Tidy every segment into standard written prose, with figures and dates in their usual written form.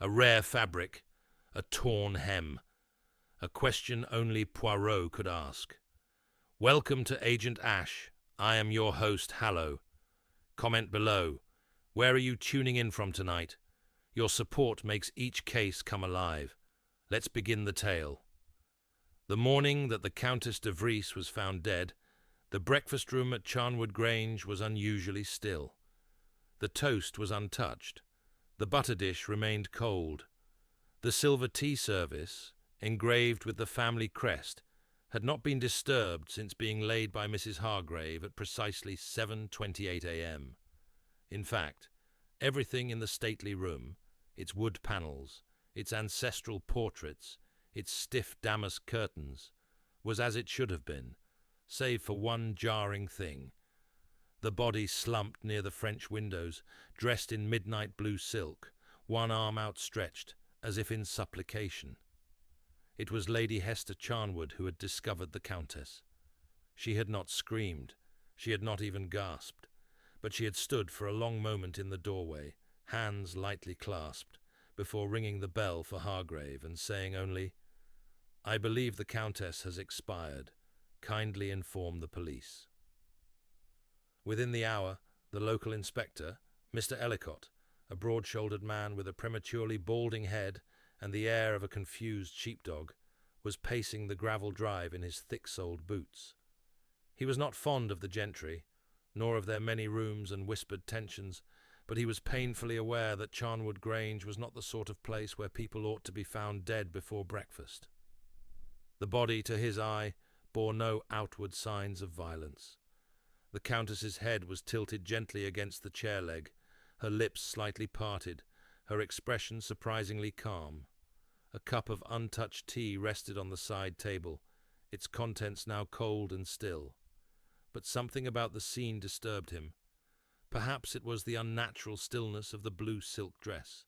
A rare fabric, a torn hem. A question only Poirot could ask. Welcome to Agent Ash. I am your host, Hallow. Comment below. Where are you tuning in from tonight? Your support makes each case come alive. Let's begin the tale. The morning that the Countess de Vries was found dead, the breakfast room at Charnwood Grange was unusually still. The toast was untouched. The butter dish remained cold. The silver tea service, engraved with the family crest, had not been disturbed since being laid by Mrs. Hargrave at precisely 7:28 a.m. In fact, everything in the stately room, its wood panels, its ancestral portraits, its stiff damask curtains, was as it should have been, save for one jarring thing. The body slumped near the French windows, dressed in midnight blue silk, one arm outstretched, as if in supplication. It was Lady Hester Charnwood who had discovered the Countess. She had not screamed, she had not even gasped, but she had stood for a long moment in the doorway, hands lightly clasped, before ringing the bell for Hargrave and saying only, "I believe the Countess has expired. Kindly inform the police." Within the hour, the local inspector, Mr. Ellicott, a broad-shouldered man with a prematurely balding head and the air of a confused sheepdog, was pacing the gravel drive in his thick-soled boots. He was not fond of the gentry, nor of their many rooms and whispered tensions, but he was painfully aware that Charnwood Grange was not the sort of place where people ought to be found dead before breakfast. The body, to his eye, bore no outward signs of violence. The Countess's head was tilted gently against the chair leg, her lips slightly parted, her expression surprisingly calm. A cup of untouched tea rested on the side table, its contents now cold and still. But something about the scene disturbed him. Perhaps it was the unnatural stillness of the blue silk dress.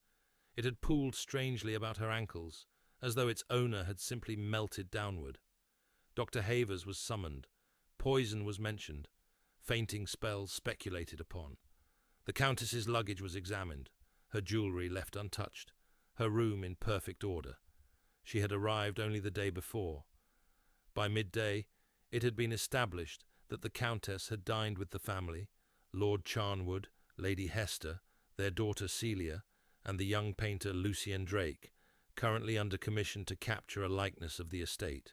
It had pooled strangely about her ankles, as though its owner had simply melted downward. Dr. Havers was summoned. Poison was mentioned. Fainting spells speculated upon. The Countess's luggage was examined, her jewellery left untouched, her room in perfect order. She had arrived only the day before. By midday, it had been established that the Countess had dined with the family, Lord Charnwood, Lady Hester, their daughter Celia, and the young painter Lucien Drake, currently under commission to capture a likeness of the estate.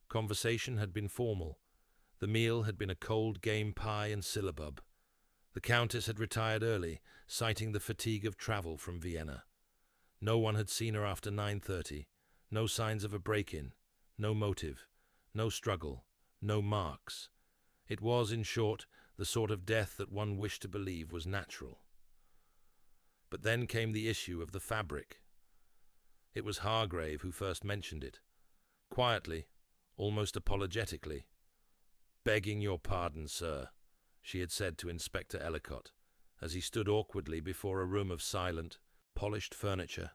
Conversation had been formal. The meal had been a cold game pie and syllabub. The Countess had retired early, citing the fatigue of travel from Vienna. No one had seen her after 9:30, no signs of a break-in, no motive, no struggle, no marks. It was, in short, the sort of death that one wished to believe was natural. But then came the issue of the fabric. It was Hargrave who first mentioned it. Quietly, almost apologetically. "Begging your pardon, sir," she had said to Inspector Ellicott, as he stood awkwardly before a room of silent, polished furniture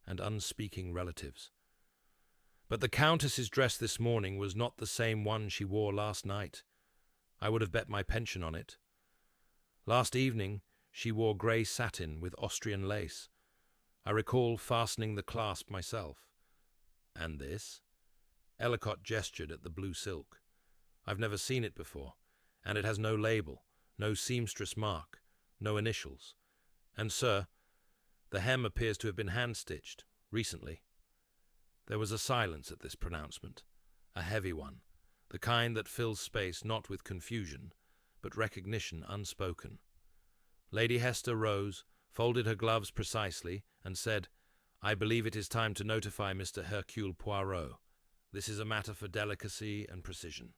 and unspeaking relatives. "But the Countess's dress this morning was not the same one she wore last night. I would have bet my pension on it. Last evening she wore grey satin with Austrian lace. I recall fastening the clasp myself. And this?" Ellicott gestured at the blue silk. "I've never seen it before, and it has no label, no seamstress mark, no initials. And, sir, the hem appears to have been hand-stitched, recently." There was a silence at this pronouncement, a heavy one, the kind that fills space not with confusion, but recognition unspoken. Lady Hester rose, folded her gloves precisely, and said, "I believe it is time to notify Mr. Hercule Poirot. This is a matter for delicacy and precision."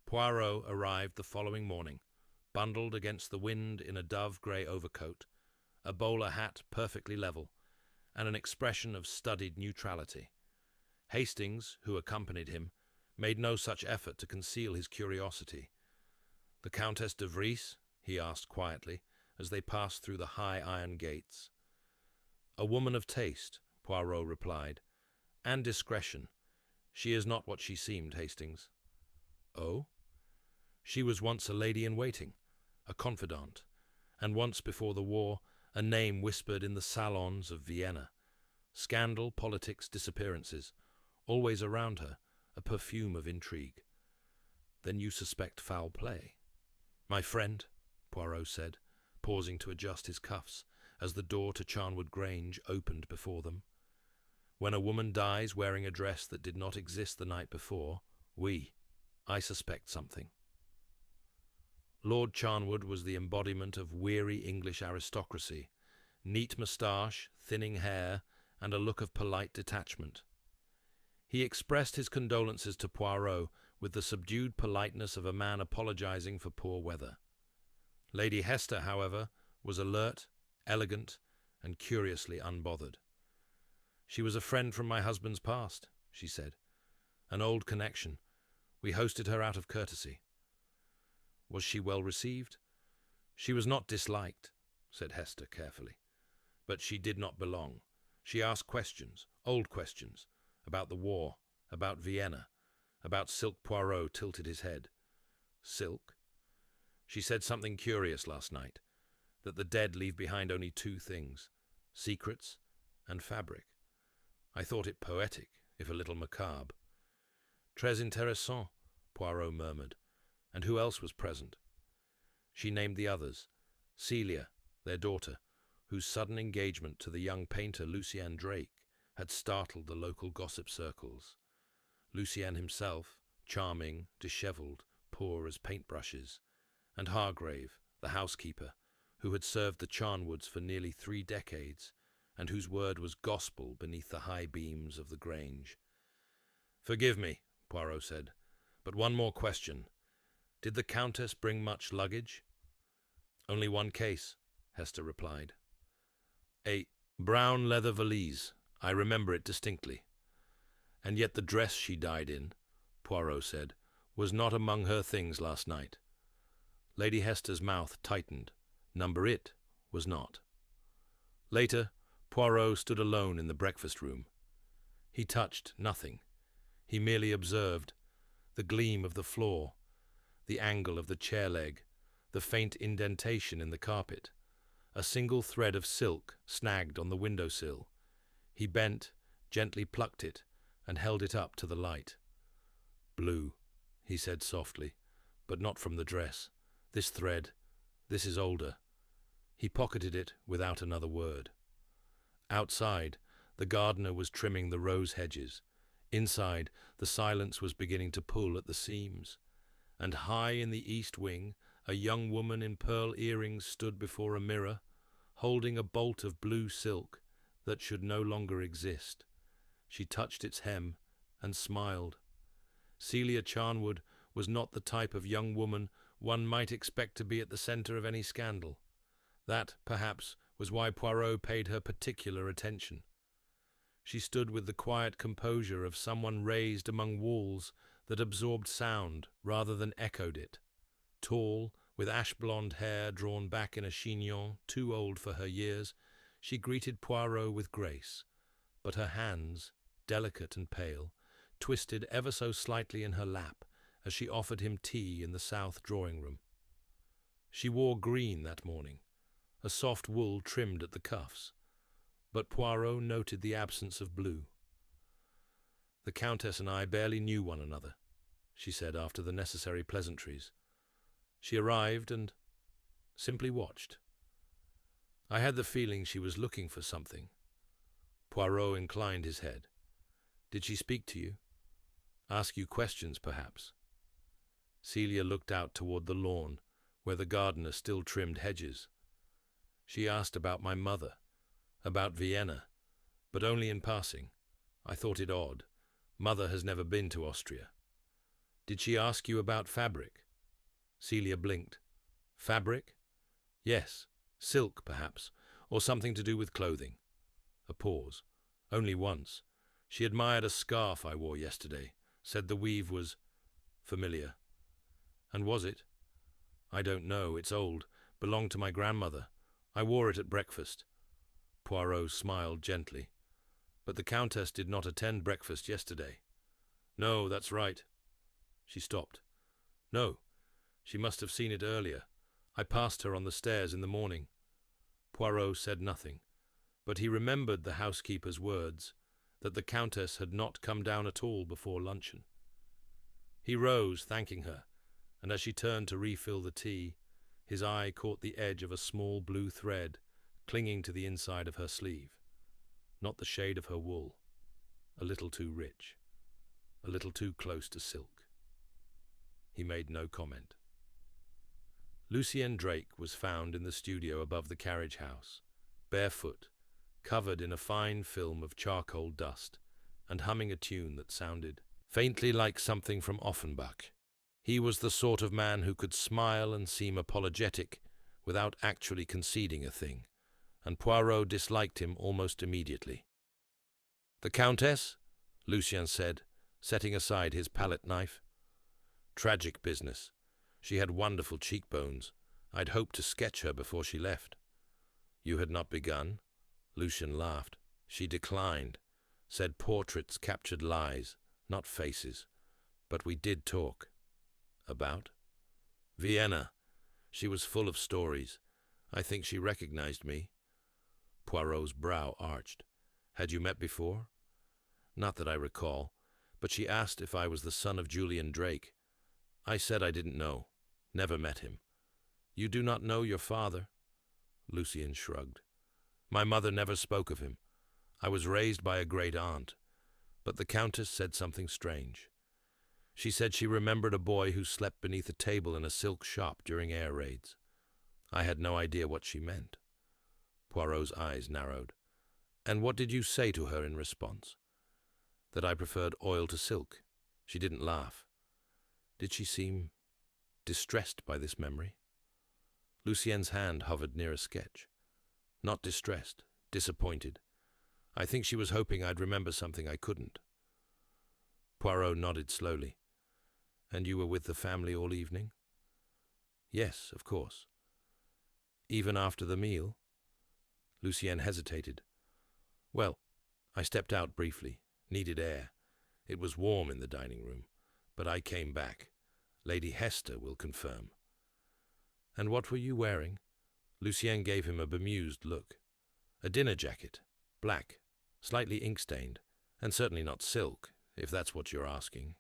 Poirot arrived the following morning, bundled against the wind in a dove-grey overcoat, a bowler hat perfectly level, and an expression of studied neutrality. Hastings, who accompanied him, made no such effort to conceal his curiosity. "The Countess de Vries?" he asked quietly, as they passed through the high iron gates. "A woman of taste," Poirot replied, "and discretion. She is not what she seemed, Hastings." "Oh?" "She was once a lady-in-waiting, a confidante, and once before the war a name whispered in the salons of Vienna. Scandal, politics, disappearances, always around her, a perfume of intrigue. Then you suspect foul play? My friend, Poirot said, pausing to adjust his cuffs as the door to Charnwood Grange opened before them. When a woman dies wearing a dress that did not exist the night before, I suspect something. Lord Charnwood was the embodiment of weary English aristocracy, neat moustache, thinning hair, and a look of polite detachment. He expressed his condolences to Poirot with the subdued politeness of a man apologizing for poor weather. Lady Hester, however, was alert, elegant, and curiously unbothered. She was a friend from my husband's past, she said. An old connection. We hosted her out of courtesy. Was she well received? She was not disliked, said Hester carefully. But she did not belong. She asked questions, old questions, about the war, about Vienna, about Silk. Poirot tilted his head. Silk? She said something curious last night, that the dead leave behind only two things, secrets and fabric. I thought it poetic, if a little macabre. Très intéressant, Poirot murmured. And who else was present? She named the others. Celia, their daughter, whose sudden engagement to the young painter Lucien Drake had startled the local gossip circles. Lucien himself, charming, dishevelled, poor as paintbrushes, and Hargrave, the housekeeper, who had served the Charnwoods for nearly 3 decades, and whose word was gospel beneath the high beams of the Grange. "Forgive me," Poirot said, "but one more question. Did the Countess bring much luggage?" "Only one case," Hester replied. "A brown leather valise. I remember it distinctly." "And yet the dress she died in," Poirot said, "was not among her things last night." Lady Hester's mouth tightened. Number it was not. Later, Poirot stood alone in the breakfast-room. He touched nothing. He merely observed the gleam of the floor, the angle of the chair leg, the faint indentation in the carpet, a single thread of silk snagged on the window-sill. He bent, gently plucked it, and held it up to the light. "Blue," he said softly, "but not from the dress. This thread, this is older." He pocketed it without another word. Outside, the gardener was trimming the rose hedges. Inside, the silence was beginning to pull at the seams. And high in the east wing, a young woman in pearl earrings stood before a mirror, holding a bolt of blue silk that should no longer exist. She touched its hem and smiled. Celia Charnwood was not the type of young woman one might expect to be at the centre of any scandal. That, perhaps, was why Poirot paid her particular attention. She stood with the quiet composure of someone raised among walls that absorbed sound rather than echoed it. Tall, with ash-blonde hair drawn back in a chignon too old for her years, she greeted Poirot with grace, but her hands, delicate and pale, twisted ever so slightly in her lap as she offered him tea in the south drawing-room. She wore green that morning, a soft wool trimmed at the cuffs, but Poirot noted the absence of blue. "The Countess and I barely knew one another," she said after the necessary pleasantries. "She arrived and simply watched. I had the feeling she was looking for something." Poirot inclined his head. "Did she speak to you? Ask you questions, perhaps?" Celia looked out toward the lawn, where the gardener still trimmed hedges. "She asked about my mother, about Vienna, but only in passing. I thought it odd. Mother has never been to Austria." "Did she ask you about fabric?" Celia blinked. "Fabric? Yes. Silk, perhaps, or something to do with clothing." A pause. "Only once. She admired a scarf I wore yesterday, said the weave was familiar." "And was it?" "I don't know. It's old. Belonged to my grandmother. I wore it at breakfast." Poirot smiled gently. "But the Countess did not attend breakfast yesterday." "No, that's right." She stopped. "No, she must have seen it earlier. I passed her on the stairs in the morning." Poirot said nothing, but he remembered the housekeeper's words that the Countess had not come down at all before luncheon. He rose, thanking her, and as she turned to refill the tea, his eye caught the edge of a small blue thread clinging to the inside of her sleeve. Not the shade of her wool. A little too rich. A little too close to silk. He made no comment. Lucien Drake was found in the studio above the carriage house, barefoot, covered in a fine film of charcoal dust, and humming a tune that sounded faintly like something from Offenbach. He was the sort of man who could smile and seem apologetic without actually conceding a thing, and Poirot disliked him almost immediately. "The Countess?" Lucien said, setting aside his palette knife. "Tragic business. She had wonderful cheekbones. I'd hoped to sketch her before she left." "You had not begun?" Lucien laughed. "She declined. Said portraits captured lies, not faces. But we did talk." "About?" "Vienna. She was full of stories. I think she recognized me." Poirot's brow arched. "Had you met before?" "Not that I recall, but she asked if I was the son of Julian Drake. I said I didn't know. Never met him." "You do not know your father?" Lucien shrugged. "My mother never spoke of him. I was raised by a great aunt. But the Countess said something strange. She said she remembered a boy who slept beneath a table in a silk shop during air raids. I had no idea what she meant." Poirot's eyes narrowed. "And what did you say to her in response?" "That I preferred oil to silk." She didn't laugh. "Did she seem distressed by this memory?" Lucien's hand hovered near a sketch. "Not distressed, disappointed. I think she was hoping I'd remember something I couldn't." Poirot nodded slowly. "And you were with the family all evening?" "Yes, of course." "Even after the meal?" Lucien hesitated. "Well, I stepped out briefly, needed air. It was warm in the dining room, but I came back. Lady Hester will confirm." "And what were you wearing?" Lucien gave him a bemused look. "A dinner jacket, black, slightly ink-stained, and certainly not silk, if that's what you're asking."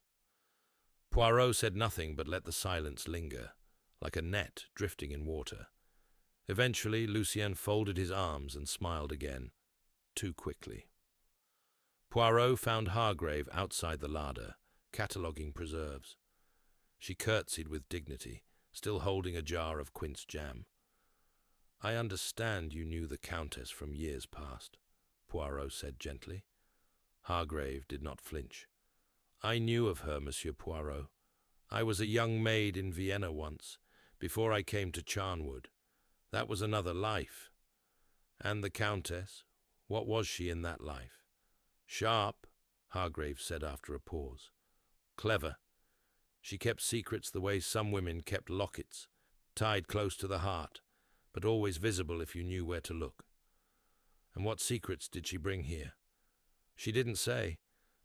Poirot said nothing but let the silence linger, like a net drifting in water. Eventually, Lucien folded his arms and smiled again, too quickly. Poirot found Hargrave outside the larder, cataloguing preserves. She curtsied with dignity, still holding a jar of quince jam. "I understand you knew the Countess from years past," Poirot said gently. Hargrave did not flinch. "I knew of her, Monsieur Poirot. I was a young maid in Vienna once, before I came to Charnwood. That was another life. And the Countess, what was she in that life?" "Sharp," Hargrave said after a pause. "Clever. She kept secrets the way some women kept lockets, tied close to the heart, but always visible if you knew where to look." "And what secrets did she bring here?" "She didn't say,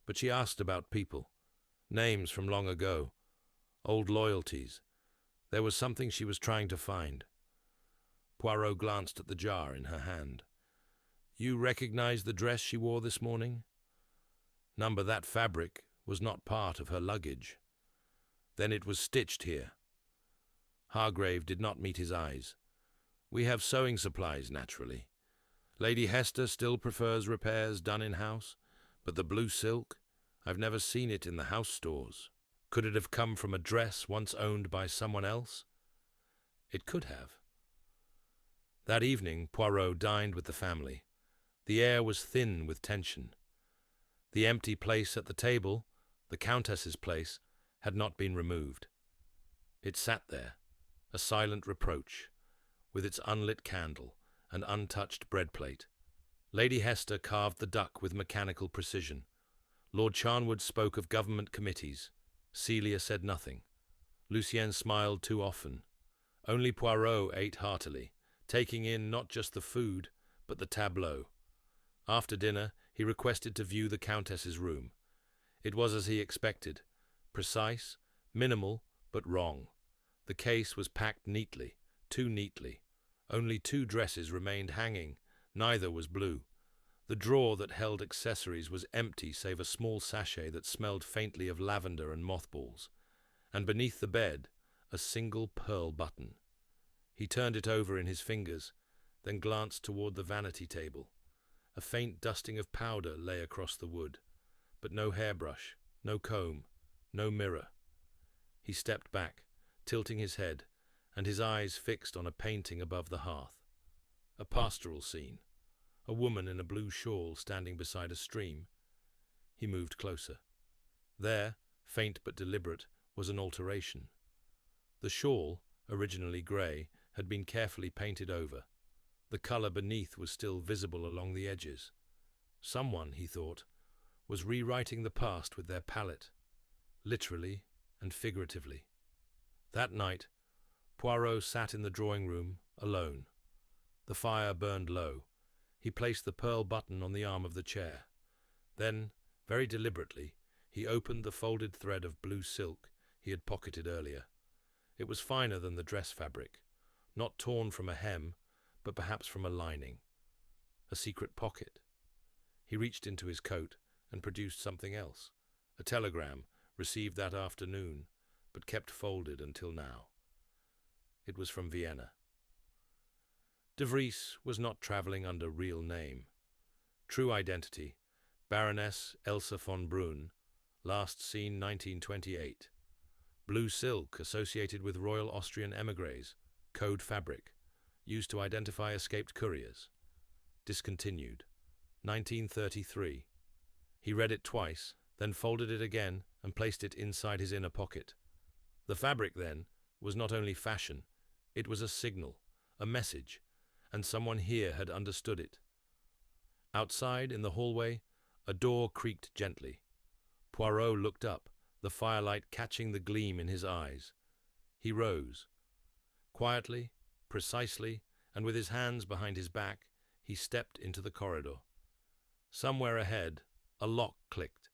but she asked about people. Names from long ago. Old loyalties. There was something she was trying to find." Poirot glanced at the jar in her hand. "You recognize the dress she wore this morning?" "Number that fabric was not part of her luggage." "Then it was stitched here." Hargrave did not meet his eyes. "We have sewing supplies, naturally. Lady Hester still prefers repairs done in-house, but the blue silk, I've never seen it in the house stores." "Could it have come from a dress once owned by someone else?" "It could have." That evening, Poirot dined with the family. The air was thin with tension. The empty place at the table, the Countess's place, had not been removed. It sat there, a silent reproach, with its unlit candle and untouched bread plate. Lady Hester carved the duck with mechanical precision. Lord Charnwood spoke of government committees. Celia said nothing. Lucien smiled too often. Only Poirot ate heartily, taking in not just the food, but the tableau. After dinner, he requested to view the Countess's room. It was as he expected, precise, minimal, but wrong. The case was packed neatly, too neatly. Only 2 dresses remained hanging. Neither was blue. The drawer that held accessories was empty save a small sachet that smelled faintly of lavender and mothballs, and beneath the bed, a single pearl button. He turned it over in his fingers, then glanced toward the vanity table. A faint dusting of powder lay across the wood, but no hairbrush, no comb, no mirror. He stepped back, tilting his head, and his eyes fixed on a painting above the hearth. A pastoral scene, a woman in a blue shawl standing beside a stream. He moved closer. There, faint but deliberate, was an alteration. The shawl, originally grey, had been carefully painted over. The colour beneath was still visible along the edges. Someone, he thought, was rewriting the past with their palette, literally and figuratively. That night, Poirot sat in the drawing-room, alone. The fire burned low. He placed the pearl button on the arm of the chair. Then, very deliberately, he opened the folded thread of blue silk he had pocketed earlier. It was finer than the dress fabric, not torn from a hem, but perhaps from a lining. A secret pocket. He reached into his coat and produced something else. A telegram, received that afternoon, but kept folded until now. It was from Vienna. De Vries was not travelling under real name. True identity, Baroness Elsa von Brunn, last seen 1928. Blue silk associated with Royal Austrian émigrés, code fabric, used to identify escaped couriers. Discontinued. 1933. He read it twice, then folded it again and placed it inside his inner pocket. The fabric, then, was not only fashion, it was a signal, a message, and someone here had understood it. Outside, in the hallway, a door creaked gently. Poirot looked up, the firelight catching the gleam in his eyes. He rose. Quietly, precisely, and with his hands behind his back, he stepped into the corridor. Somewhere ahead, a lock clicked,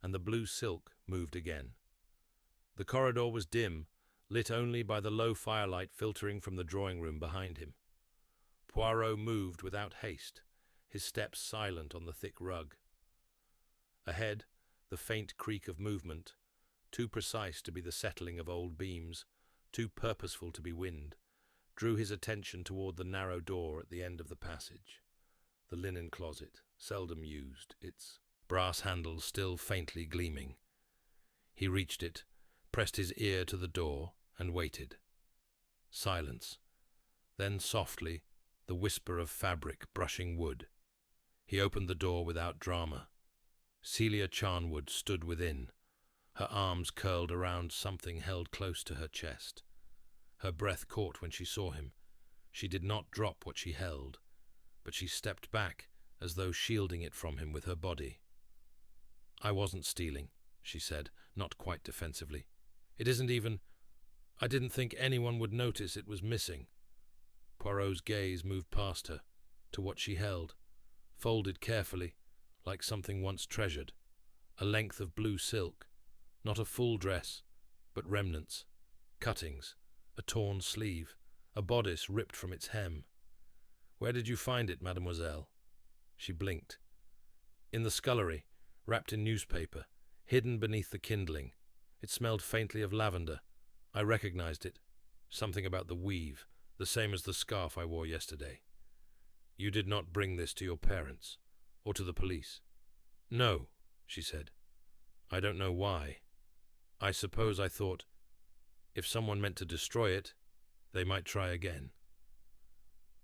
and the blue silk moved again. The corridor was dim, lit only by the low firelight filtering from the drawing-room behind him. Poirot moved without haste, his steps silent on the thick rug. Ahead, the faint creak of movement, too precise to be the settling of old beams, too purposeful to be wind, drew his attention toward the narrow door at the end of the passage. The linen closet, seldom used, its brass handles still faintly gleaming. He reached it, pressed his ear to the door, and waited. Silence. Then softly, the whisper of fabric brushing wood. He opened the door without drama. Celia Charnwood stood within, her arms curled around something held close to her chest. Her breath caught when she saw him. She did not drop what she held, but she stepped back as though shielding it from him with her body. "I wasn't stealing," she said, not quite defensively. "It isn't even... I didn't think anyone would notice it was missing." Poirot's gaze moved past her, to what she held, folded carefully, like something once treasured. A length of blue silk, not a full dress, but remnants, cuttings, a torn sleeve, a bodice ripped from its hem. "Where did you find it, mademoiselle?" She blinked. "In the scullery, wrapped in newspaper, hidden beneath the kindling. It smelled faintly of lavender. I recognized it. Something about the weave, the same as the scarf I wore yesterday." "You did not bring this to your parents, or to the police?" "No," she said. "I don't know why. I suppose I thought, if someone meant to destroy it, they might try again."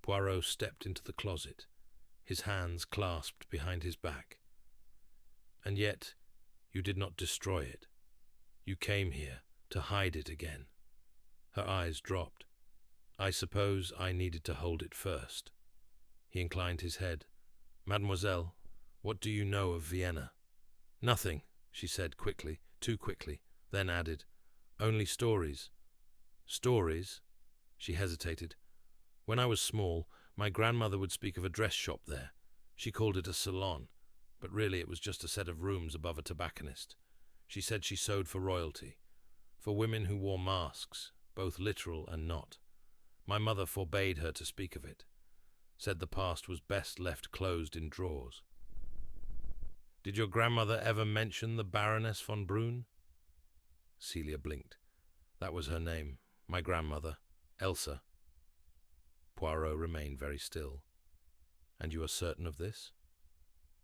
Poirot stepped into the closet, his hands clasped behind his back. "And yet, you did not destroy it. You came here to hide it again." Her eyes dropped. "I suppose I needed to hold it first." He inclined his head. "Mademoiselle, what do you know of Vienna?" "Nothing," she said quickly, too quickly, then added, "Only stories." "Stories?" She hesitated. "When I was small, my grandmother would speak of a dress shop there. She called it a salon, but really it was just a set of rooms above a tobacconist. She said she sewed for royalty, for women who wore masks, both literal and not. My mother forbade her to speak of it, said the past was best left closed in drawers. Did your grandmother ever mention the Baroness von Brunn? Celia blinked. That was her name, my grandmother, Elsa. Poirot remained very still. And you are certain of this?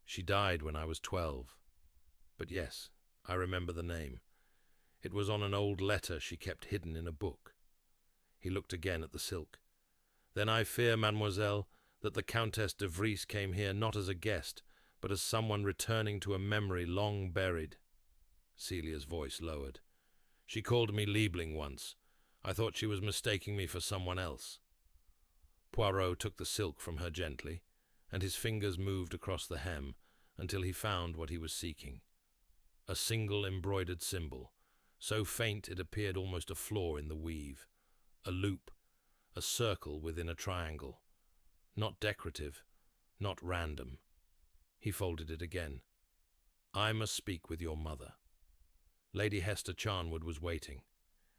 She died when I was 12. But yes, I remember the name. It was on an old letter she kept hidden in a book. He looked again at the silk. Then I fear, mademoiselle, that the Countess de Vries came here not as a guest, but as someone returning to a memory long buried. Celia's voice lowered. She called me Liebling once. I thought she was mistaking me for someone else. Poirot took the silk from her gently, and his fingers moved across the hem until he found what he was seeking. A single embroidered symbol, so faint it appeared almost a flaw in the weave. A loop, a circle within a triangle. Not decorative, not random. He folded it again. I must speak with your mother. Lady Hester Charnwood was waiting.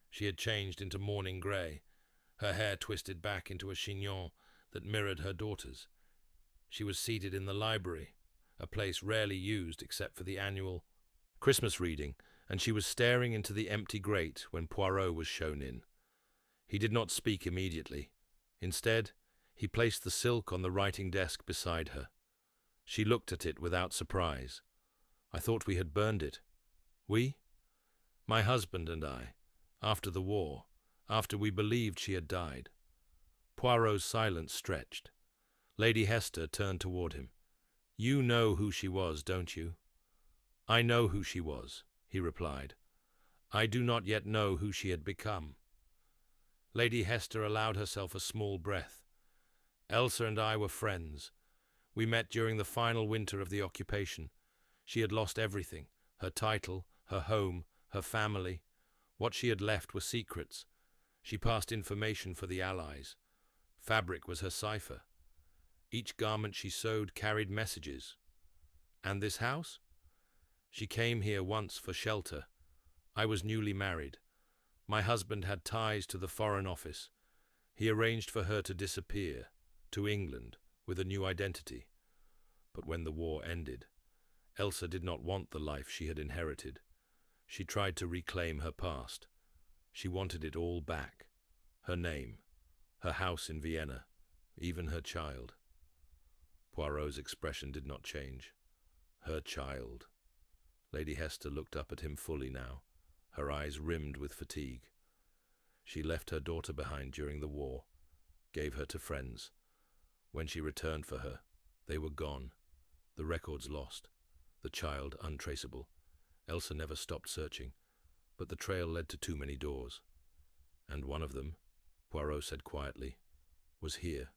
She had changed into mourning grey, her hair twisted back into a chignon that mirrored her daughter's. She was seated in the library, a place rarely used except for the annual Christmas reading, and she was staring into the empty grate when Poirot was shown in. He did not speak immediately. Instead, he placed the silk on the writing desk beside her. She looked at it without surprise. I thought we had burned it. We? My husband and I, after the war, after we believed she had died. Poirot's silence stretched. Lady Hester turned toward him. You know who she was, don't you? I know who she was, he replied. I do not yet know who she had become. Lady Hester allowed herself a small breath. Elsa and I were friends. We met during the final winter of the occupation. She had lost everything, her title, her home, her family. What she had left were secrets. She passed information for the Allies. Fabric was her cipher. Each garment she sewed carried messages. And this house? She came here once for shelter. I was newly married. My husband had ties to the Foreign Office. He arranged for her to disappear, to England, with a new identity. But when the war ended, Elsa did not want the life she had inherited. She tried to reclaim her past. She wanted it all back. Her name, her house in Vienna, even her child. Poirot's expression did not change. Her child. Lady Hester looked up at him fully now, her eyes rimmed with fatigue. She left her daughter behind during the war, gave her to friends. When she returned for her, they were gone, the records lost, the child untraceable. Elsa never stopped searching, but the trail led to too many doors. And one of them, Poirot said quietly, was here.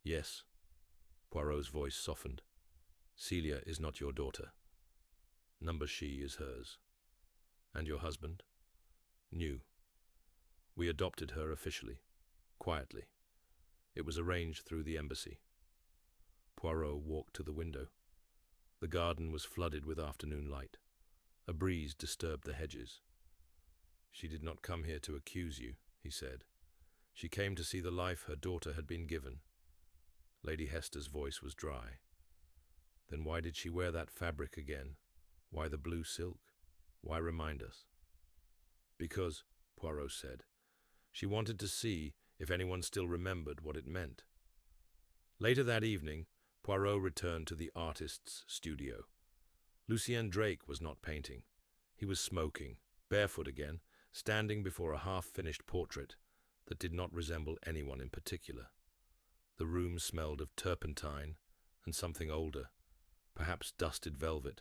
Yes. Poirot's voice softened. Celia is not your daughter. Number she is hers. And your husband? New. We adopted her officially, quietly. It was arranged through the embassy. Poirot walked to the window. The garden was flooded with afternoon light. A breeze disturbed the hedges. She did not come here to accuse you, he said. She came to see the life her daughter had been given. Lady Hester's voice was dry. Then why did she wear that fabric again? Why the blue silk? Why remind us? Because, Poirot said, she wanted to see if anyone still remembered what it meant. Later that evening, Poirot returned to the artist's studio. Lucien Drake was not painting. He was smoking, barefoot again, standing before a half-finished portrait that did not resemble anyone in particular. The room smelled of turpentine and something older, perhaps dusted velvet,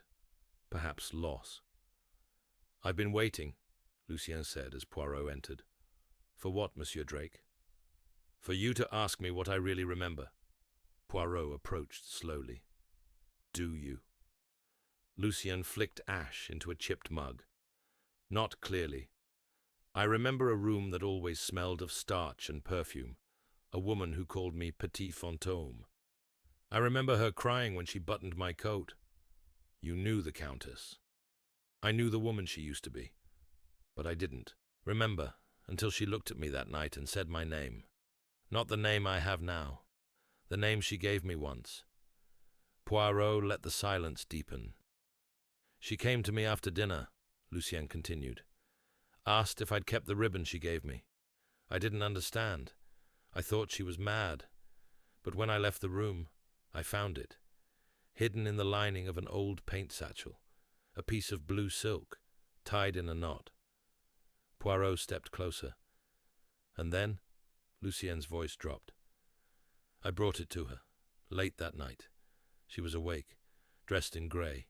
perhaps loss. I've been waiting, Lucien said as Poirot entered. For what, Monsieur Drake? For you to ask me what I really remember. Poirot approached slowly. Do you? Lucien flicked ash into a chipped mug. Not clearly. I remember a room that always smelled of starch and perfume, a woman who called me Petit Fantôme. I remember her crying when she buttoned my coat. You knew the Countess. I knew the woman she used to be, but I didn't remember until she looked at me that night and said my name. Not the name I have now. The name she gave me once. Poirot let the silence deepen. She came to me after dinner, Lucien continued. Asked if I'd kept the ribbon she gave me. I didn't understand. I thought she was mad. But when I left the room, I found it, hidden in the lining of an old paint satchel, a piece of blue silk, tied in a knot. Poirot stepped closer. And then, Lucien's voice dropped. I brought it to her, late that night. She was awake, dressed in grey.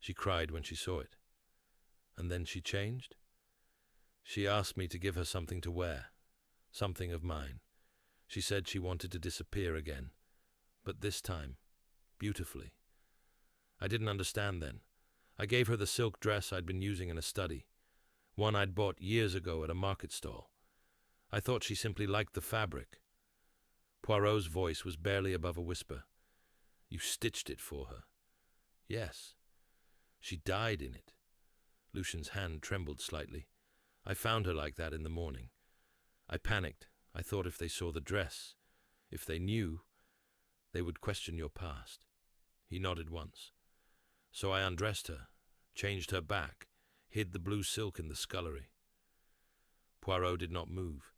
She cried when she saw it. And then she changed? She asked me to give her something to wear, something of mine. She said she wanted to disappear again, but this time, beautifully. I didn't understand then. I gave her the silk dress I'd been using in a study, one I'd bought years ago at a market stall. I thought she simply liked the fabric. Poirot's voice was barely above a whisper. You stitched it for her. Yes. She died in it. Lucien's hand trembled slightly. I found her like that in the morning. I panicked. I thought if they saw the dress, if they knew, they would question your past. He nodded once. So I undressed her, changed her back, hid the blue silk in the scullery. Poirot did not move.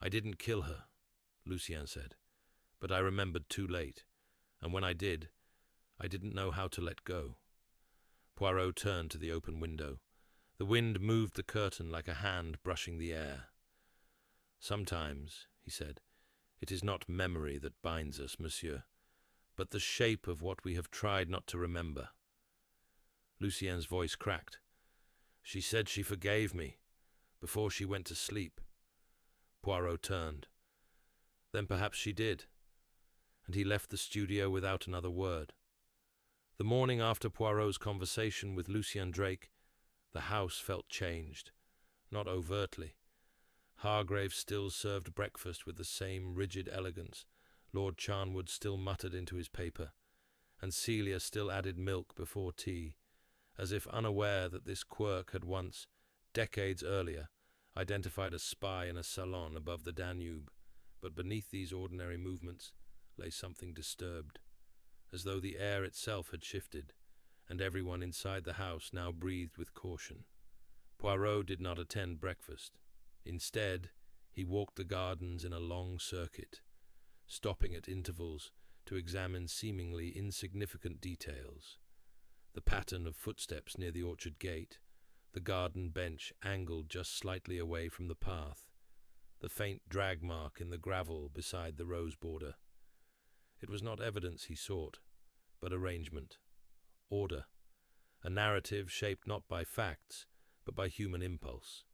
I didn't kill her, Lucien said, but I remembered too late, and when I did, I didn't know how to let go. Poirot turned to the open window. The wind moved the curtain like a hand brushing the air. Sometimes, he said, it is not memory that binds us, monsieur, but the shape of what we have tried not to remember. Lucien's voice cracked. She said she forgave me before she went to sleep. Poirot turned. Then perhaps she did, and he left the studio without another word. The morning after Poirot's conversation with Lucien Drake, the house felt changed, not overtly. Hargrave still served breakfast with the same rigid elegance, Lord Charnwood still muttered into his paper, and Celia still added milk before tea, as if unaware that this quirk had once, decades earlier, identified a spy in a salon above the Danube, but beneath these ordinary movements lay something disturbed, as though the air itself had shifted, and everyone inside the house now breathed with caution. Poirot did not attend breakfast. Instead, he walked the gardens in a long circuit, stopping at intervals to examine seemingly insignificant details. The pattern of footsteps near the orchard gate, the garden bench angled just slightly away from the path, the faint drag mark in the gravel beside the rose border. It was not evidence he sought, but arrangement, order, a narrative shaped not by facts, but by human impulse,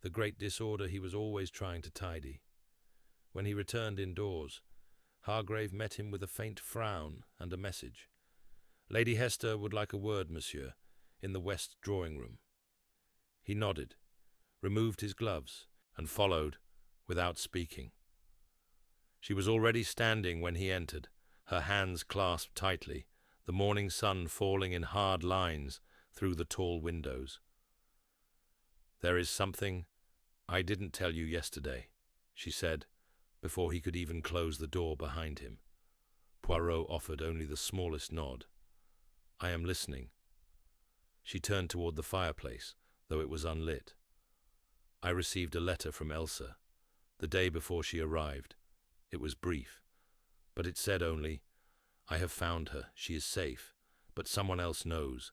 the great disorder he was always trying to tidy. When he returned indoors, Hargrave met him with a faint frown and a message. Lady Hester would like a word, monsieur, in the west drawing-room. He nodded, removed his gloves, and followed, without speaking. She was already standing when he entered, her hands clasped tightly, the morning sun falling in hard lines through the tall windows. There is something I didn't tell you yesterday, she said, before he could even close the door behind him. Poirot offered only the smallest nod. I am listening. She turned toward the fireplace, though it was unlit. I received a letter from Elsa, the day before she arrived. It was brief, but it said only, I have found her, she is safe, but someone else knows.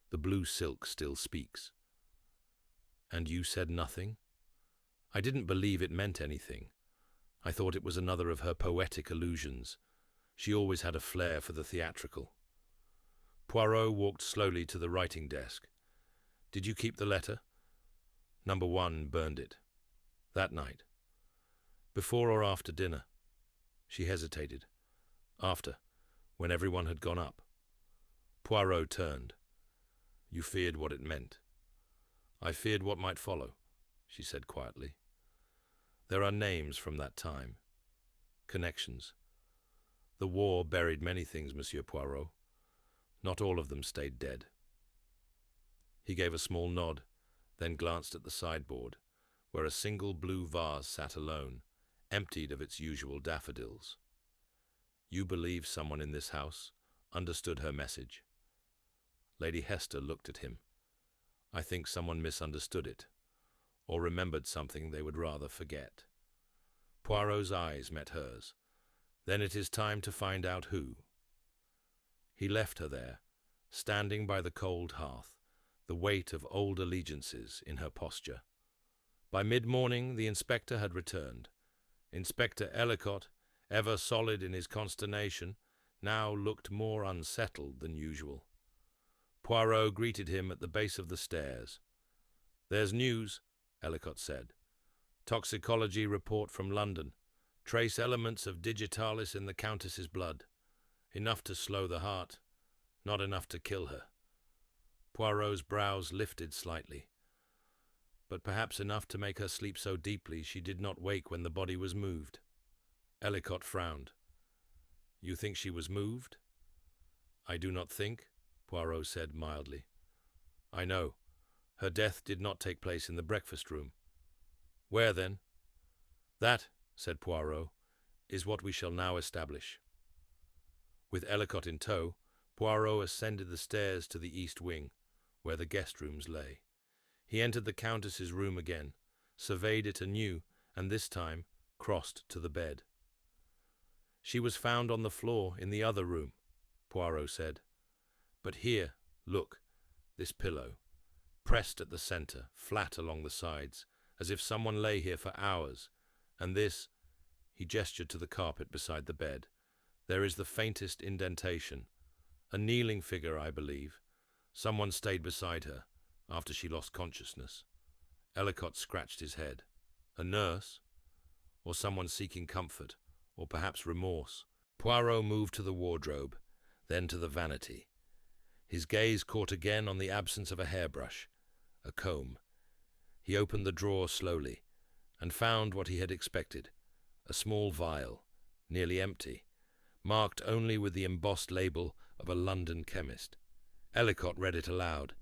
The blue silk still speaks. And you said nothing? I didn't believe it meant anything. I thought it was another of her poetic illusions. She always had a flair for the theatrical. Poirot walked slowly to the writing desk. Did you keep the letter? Number 1 burned it. That night. Before or after dinner? She hesitated. After, when everyone had gone up. Poirot turned. You feared what it meant. I feared what might follow, she said quietly. There are names from that time. Connections. The war buried many things, Monsieur Poirot. Not all of them stayed dead. He gave a small nod, then glanced at the sideboard, where a single blue vase sat alone, emptied of its usual daffodils. "You believe someone in this house understood her message?" Lady Hester looked at him. "I think someone misunderstood it, or remembered something they would rather forget." Poirot's eyes met hers. "Then it is time to find out who." He left her there, standing by the cold hearth, the weight of old allegiances in her posture. By mid-morning the inspector had returned. Inspector Ellicott, ever solid in his consternation, now looked more unsettled than usual. Poirot greeted him at the base of the stairs. "There's news," Ellicott said. "Toxicology report from London. Trace elements of digitalis in the Countess's blood. Enough to slow the heart, not enough to kill her." Poirot's brows lifted slightly. "But perhaps enough to make her sleep so deeply she did not wake when the body was moved." Ellicott frowned. "You think she was moved?" "I do not think," Poirot said mildly. "I know. Her death did not take place in the breakfast room." "Where, then?" "That," said Poirot, "is what we shall now establish." With Ellicott in tow, Poirot ascended the stairs to the east wing, where the guest rooms lay. He entered the Countess's room again, surveyed it anew, and this time crossed to the bed. "She was found on the floor in the other room," Poirot said. "But here, look, this pillow, pressed at the center, flat along the sides, as if someone lay here for hours, and this," he gestured to the carpet beside the bed, "there is the faintest indentation. A kneeling figure, I believe. Someone stayed beside her after she lost consciousness." Ellicott scratched his head. "A nurse? Or someone seeking comfort, or perhaps remorse?" Poirot moved to the wardrobe, then to the vanity. His gaze caught again on the absence of a hairbrush, a comb. He opened the drawer slowly, and found what he had expected, a small vial, nearly empty, marked only with the embossed label of a London chemist. Ellicott read it aloud.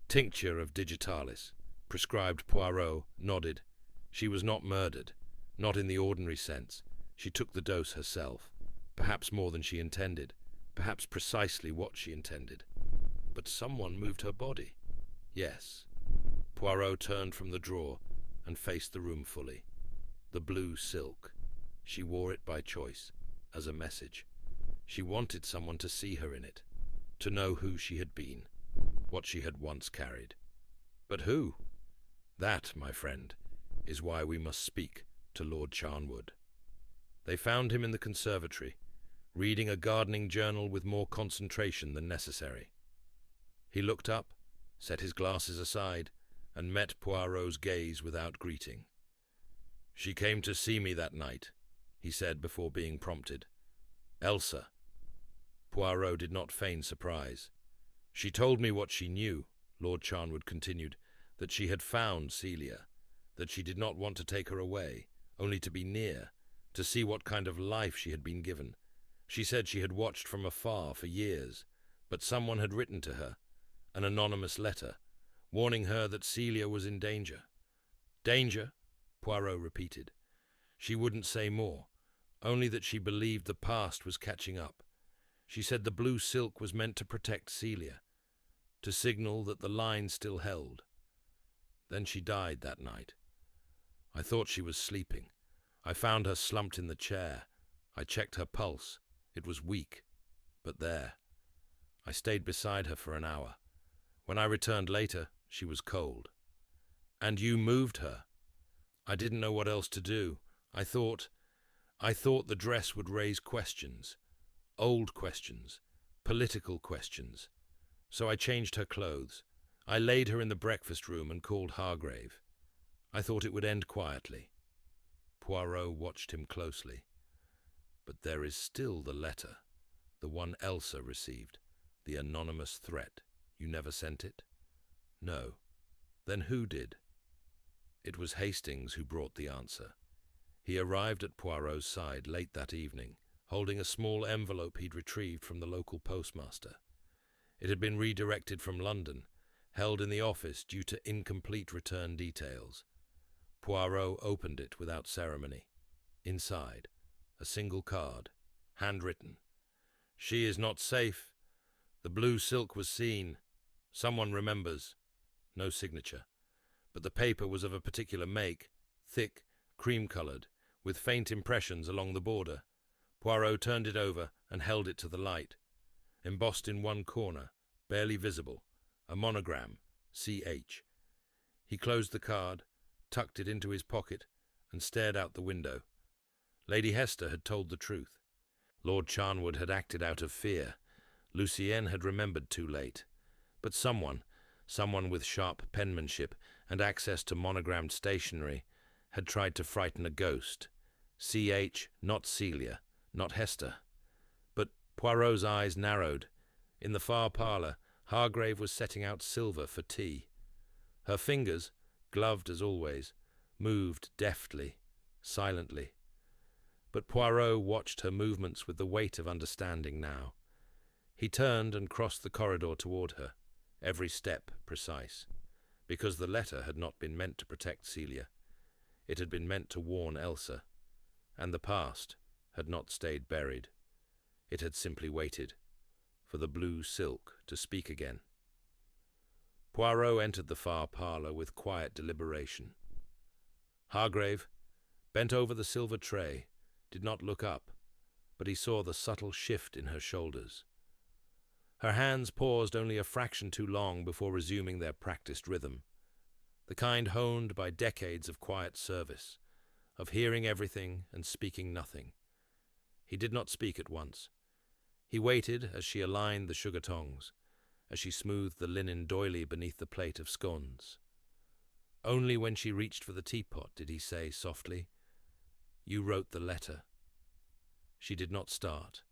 "Tincture of digitalis," prescribed. Poirot nodded. "She was not murdered, not in the ordinary sense. She took the dose herself, perhaps more than she intended, perhaps precisely what she intended. But someone moved her body." "Yes." Poirot turned from the drawer and faced the room fully. The blue silk. She wore it by choice, as a message. She wanted someone to see her in it, to know who she had been, what she had once carried. But who? That, my friend, is why we must speak to Lord Charnwood. They found him in the conservatory, reading a gardening journal with more concentration than necessary. He looked up, set his glasses aside, and met Poirot's gaze without greeting. "She came to see me that night," he said before being prompted. "Elsa." Poirot did not feign surprise. "She told me what she knew," Lord Charnwood continued, "that she had found Celia, that she did not want to take her away, only to be near, to see what kind of life she had been given. She said she had watched from afar for years, but someone had written to her, an anonymous letter, warning her that Celia was in danger." "Danger?" Poirot repeated. "She wouldn't say more, only that she believed the past was catching up. She said the blue silk was meant to protect Celia, to signal that the line still held. Then she died that night. I thought she was sleeping. I found her slumped in the chair. I checked her pulse. It was weak, but there. I stayed beside her for an hour. When I returned later, she was cold." "And you moved her?" "I didn't know what else to do. I thought the dress would raise questions. Old questions. Political questions. So I changed her clothes. I laid her in the breakfast room and called Hargrave. I thought it would end quietly." Poirot watched him closely. "But there is still the letter, the one Elsa received, the anonymous threat. You never sent it?" "No." "Then who did?" It was Hastings who brought the answer. He arrived at Poirot's side late that evening, holding a small envelope he'd retrieved from the local postmaster. It had been redirected from London, held in the office due to incomplete return details. Poirot opened it without ceremony. Inside, a single card, handwritten. She is not safe. The blue silk was seen. Someone remembers. No signature. But the paper was of a particular make, thick, cream-coloured, with faint impressions along the border. Poirot turned it over and held it to the light. Embossed in one corner, barely visible, a monogram, C.H. He closed the card, tucked it into his pocket, and stared out the window. Lady Hester had told the truth. Lord Charnwood had acted out of fear. Lucienne had remembered too late. But someone with sharp penmanship and access to monogrammed stationery, had tried to frighten a ghost. C.H., not Celia, not Hester. But Poirot's eyes narrowed. In the far parlour, Hargrave was setting out silver for tea. Her fingers, gloved as always, moved deftly, silently. But Poirot watched her movements with the weight of understanding now. He turned and crossed the corridor toward her, every step precise, because the letter had not been meant to protect Celia. It had been meant to warn Elsa, and the past had not stayed buried. It had simply waited for the blue silk to speak again. Poirot entered the far parlour with quiet deliberation. Hargrave, bent over the silver tray, did not look up, but he saw the subtle shift in her shoulders. Her hands paused only a fraction too long before resuming their practiced rhythm, the kind honed by decades of quiet service, of hearing everything and speaking nothing. He did not speak at once. He waited as she aligned the sugar tongs, as she smoothed the linen doily beneath the plate of scones. Only when she reached for the teapot did he say softly, "You wrote the letter." She did not start,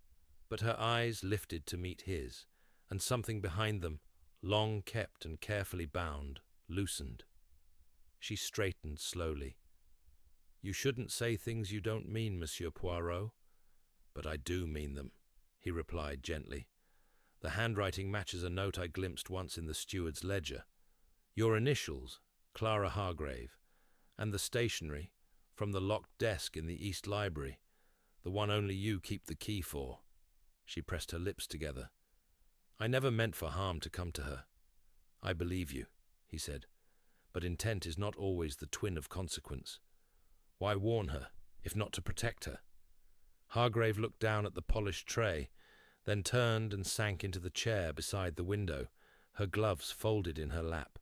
but her eyes lifted to meet his, and something behind them, long kept and carefully bound, loosened. She straightened slowly. "You shouldn't say things you don't mean, Monsieur Poirot." "But I do mean them," he replied gently. "The handwriting matches a note I glimpsed once in the steward's ledger. Your initials, Clara Hargrave, and the stationery, from the locked desk in the East Library, the one only you keep the key for." She pressed her lips together. "I never meant for harm to come to her." "I believe you," he said, "but intent is not always the twin of consequence. Why warn her, if not to protect her?" Hargrave looked down at the polished tray, then turned and sank into the chair beside the window, her gloves folded in her lap.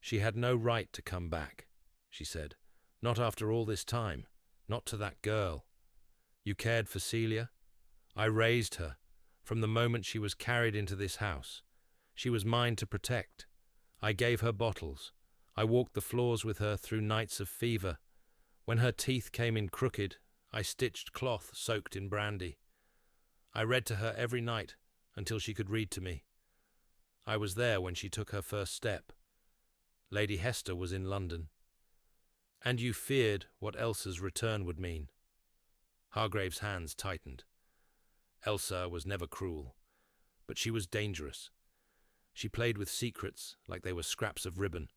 "She had no right to come back," she said. "Not after all this time. Not to that girl. You cared for Celia? I raised her, from the moment she was carried into this house. She was mine to protect. I gave her bottles. I walked the floors with her through nights of fever. When her teeth came in crooked, I stitched cloth soaked in brandy. I read to her every night until she could read to me. I was there when she took her first step. Lady Hester was in London. And you feared what Elsa's return would mean." Hargrave's hands tightened. Elsa was never cruel, but she was dangerous. She played with secrets like they were scraps of ribbon.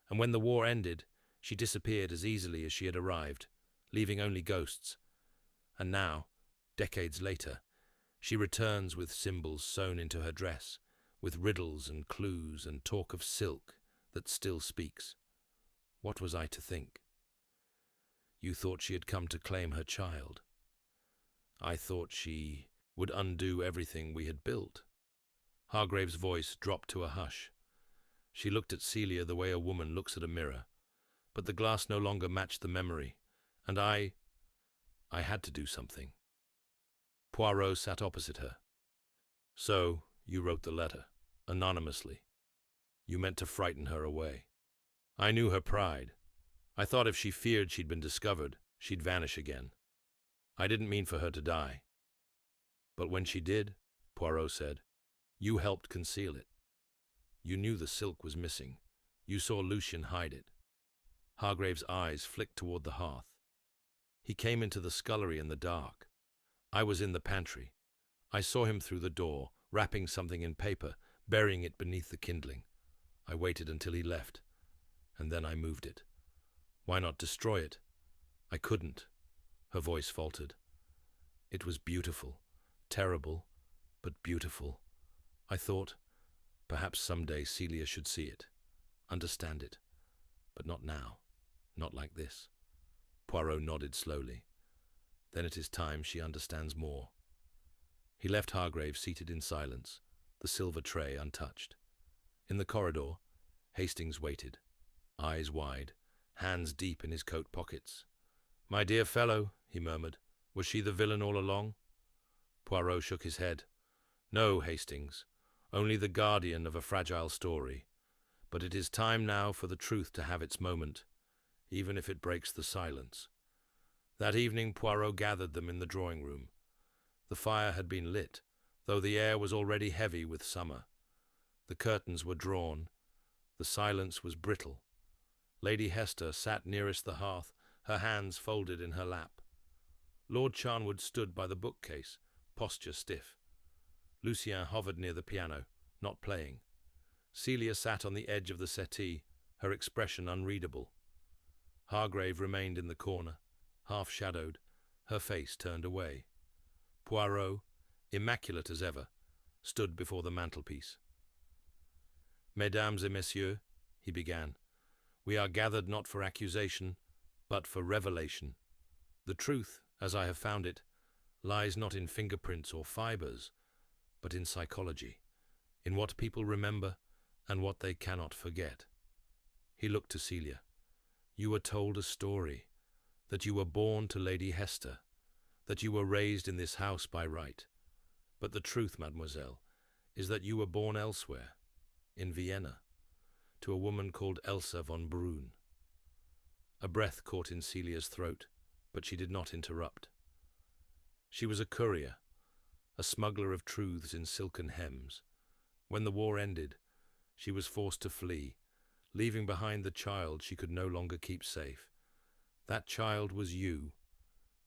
And when the war ended, she disappeared as easily as she had arrived, leaving only ghosts. And now, decades later, she returns with symbols sewn into her dress, with riddles and clues and talk of silk that still speaks. What was I to think? You thought she had come to claim her child. I thought she would undo everything we had built. Hargrave's voice dropped to a hush. She looked at Celia the way a woman looks at a mirror, but the glass no longer matched the memory, and I had to do something. Poirot sat opposite her. "So, you wrote the letter, anonymously. You meant to frighten her away. I knew her pride. I thought if she feared she'd been discovered, she'd vanish again. I didn't mean for her to die. But when she did," Poirot said, "you helped conceal it. You knew the silk was missing. You saw Lucien hide it." Hargrave's eyes flicked toward the hearth. "He came into the scullery in the dark. I was in the pantry. I saw him through the door, wrapping something in paper, burying it beneath the kindling. I waited until he left, and then I moved it. Why not destroy it? I couldn't. Her voice faltered. It was beautiful, terrible, but beautiful. I thought, perhaps someday Celia should see it, understand it, but not now, not like this. Poirot nodded slowly. Then it is time she understands more. He left Hargrave seated in silence, the silver tray untouched. In the corridor, Hastings waited, eyes wide, hands deep in his coat pockets. "My dear fellow," he murmured, "was she the villain all along?" Poirot shook his head. "No, Hastings, only the guardian of a fragile story. But it is time now for the truth to have its moment, even if it breaks the silence." That evening Poirot gathered them in the drawing-room. The fire had been lit, though the air was already heavy with summer. The curtains were drawn. The silence was brittle. Lady Hester sat nearest the hearth, her hands folded in her lap. Lord Charnwood stood by the bookcase, posture stiff. Lucien hovered near the piano, not playing. Celia sat on the edge of the settee, her expression unreadable. Hargrave remained in the corner, half-shadowed, her face turned away. Poirot, immaculate as ever, stood before the mantelpiece. "Mesdames et messieurs," he began, "we are gathered not for accusation, but for revelation. The truth, as I have found it, lies not in fingerprints or fibers, but in psychology, in what people remember and what they cannot forget." He looked to Celia. "You were told a story, that you were born to Lady Hester, that you were raised in this house by right. But the truth, mademoiselle, is that you were born elsewhere, in Vienna, to a woman called Elsa von Brunn." A breath caught in Celia's throat, but she did not interrupt. She was a courier, a smuggler of truths in silken hems. When the war ended, she was forced to flee, leaving behind the child she could no longer keep safe. That child was you.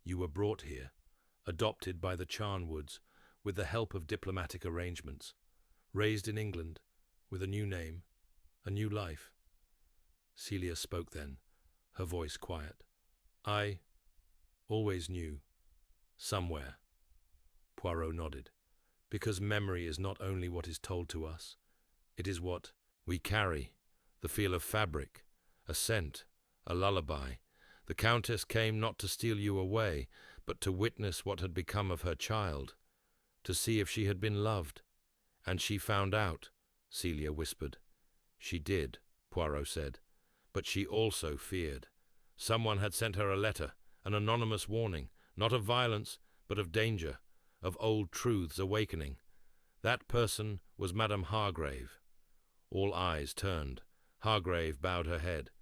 You were brought here, adopted by the Charnwoods, with the help of diplomatic arrangements, raised in England, with a new name, a new life. Celia spoke then, her voice quiet. "I always knew, somewhere." Poirot nodded. "Because memory is not only what is told to us, it is what we carry, the feel of fabric, a scent, a lullaby. The Countess came not to steal you away, but to witness what had become of her child, to see if she had been loved. And she found out," Celia whispered. "She did," Poirot said, "but she also feared. Someone had sent her a letter, an anonymous warning, not of violence, but of danger, of old truths awakening. That person was Madame Hargrave." All eyes turned. Hargrave bowed her head.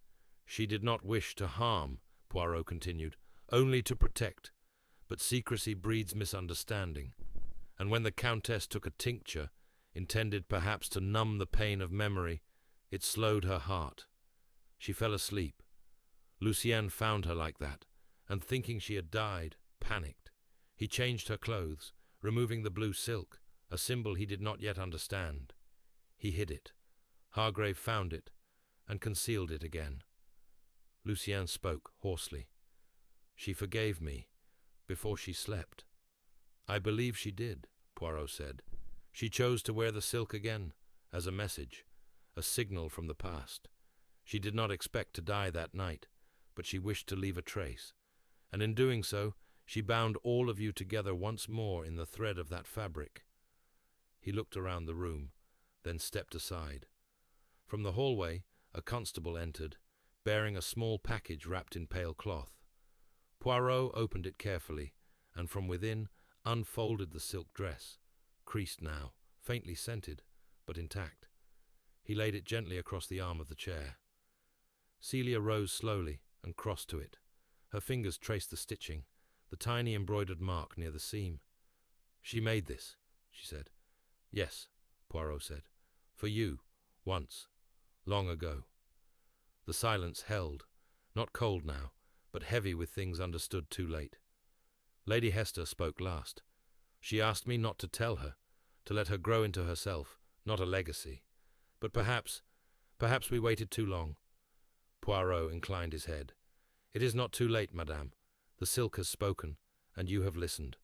"She did not wish to harm," Poirot continued, "only to protect. But secrecy breeds misunderstanding. And when the Countess took a tincture, intended perhaps to numb the pain of memory, it slowed her heart. She fell asleep. Lucien found her like that, and thinking she had died, panicked. He changed her clothes, removing the blue silk, a symbol he did not yet understand. He hid it. Hargrave found it, and concealed it again." Lucien spoke hoarsely. "She forgave me, before she slept." "I believe she did," Poirot said. "She chose to wear the silk again, as a message, a signal from the past. She did not expect to die that night, but she wished to leave a trace, and in doing so, she bound all of you together once more in the thread of that fabric." He looked around the room, then stepped aside. From the hallway, a constable entered, bearing a small package wrapped in pale cloth. Poirot opened it carefully, and from within unfolded the silk dress, creased now, faintly scented, but intact. He laid it gently across the arm of the chair. Celia rose slowly and crossed to it. Her fingers traced the stitching, the tiny embroidered mark near the seam. "She made this," she said. "Yes," Poirot said. "For you, once, long ago." The silence held, not cold now, but heavy with things understood too late. Lady Hester spoke last. "She asked me not to tell her, to let her grow into herself, not a legacy. But perhaps we waited too long." Poirot inclined his head. "It is not too late, madame. The silk has spoken, and you have listened."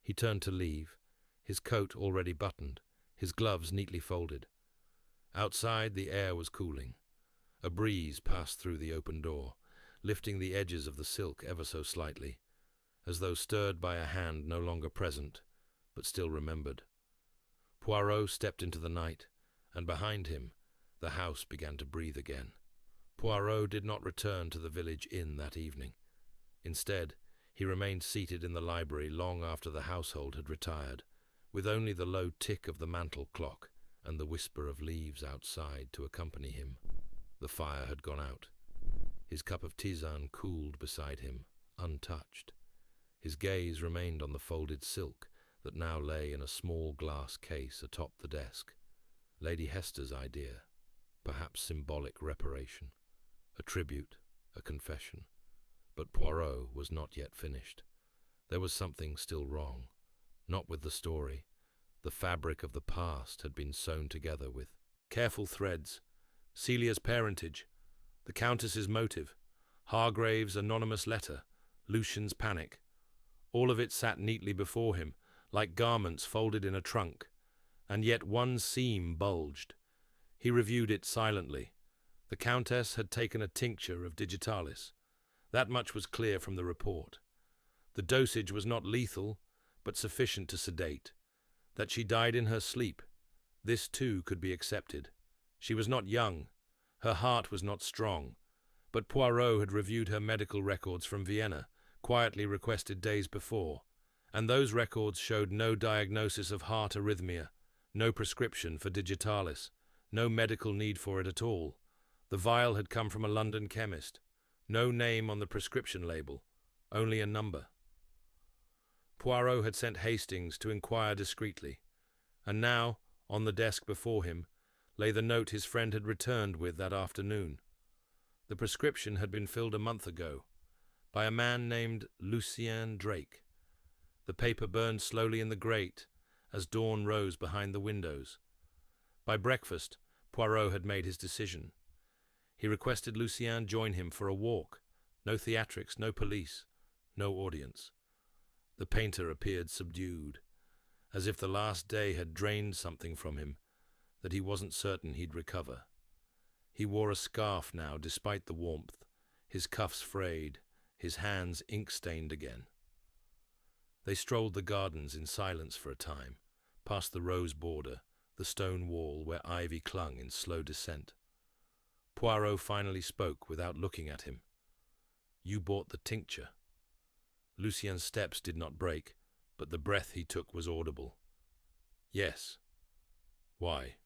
He turned to leave, his coat already buttoned, his gloves neatly folded. Outside, the air was cooling. A breeze passed through the open door, lifting the edges of the silk ever so slightly, as though stirred by a hand no longer present, but still remembered. Poirot stepped into the night, and behind him, the house began to breathe again. Poirot did not return to the village inn that evening. Instead, he remained seated in the library long after the household had retired, with only the low tick of the mantel clock and the whisper of leaves outside to accompany him. The fire had gone out. His cup of tisane cooled beside him, untouched. His gaze remained on the folded silk that now lay in a small glass case atop the desk. Lady Hester's idea, perhaps symbolic reparation, a tribute, a confession. But Poirot was not yet finished. There was something still wrong, not with the story. The fabric of the past had been sewn together with careful threads. Celia's parentage, the Countess's motive, Hargrave's anonymous letter, Lucian's panic. All of it sat neatly before him, like garments folded in a trunk, and yet one seam bulged. He reviewed it silently. The Countess had taken a tincture of digitalis. That much was clear from the report. The dosage was not lethal, but sufficient to sedate. That she died in her sleep, this too could be accepted. She was not young, her heart was not strong, but Poirot had reviewed her medical records from Vienna, quietly requested days before, and those records showed no diagnosis of heart arrhythmia, no prescription for digitalis, no medical need for it at all. The vial had come from a London chemist. No name on the prescription label, only a number. Poirot had sent Hastings to inquire discreetly, and now, on the desk before him, lay the note his friend had returned with that afternoon. The prescription had been filled a month ago, by a man named Lucien Drake. The paper burned slowly in the grate as dawn rose behind the windows. By breakfast, Poirot had made his decision. He requested Lucien join him for a walk. No theatrics, no police, no audience. The painter appeared subdued, as if the last day had drained something from him that he wasn't certain he'd recover. He wore a scarf now, despite the warmth, his cuffs frayed, his hands ink-stained again. They strolled the gardens in silence for a time, past the rose border, the stone wall where ivy clung in slow descent. Poirot finally spoke without looking at him. "You bought the tincture." Lucien's steps did not break, but the breath he took was audible. "Yes." "Why?"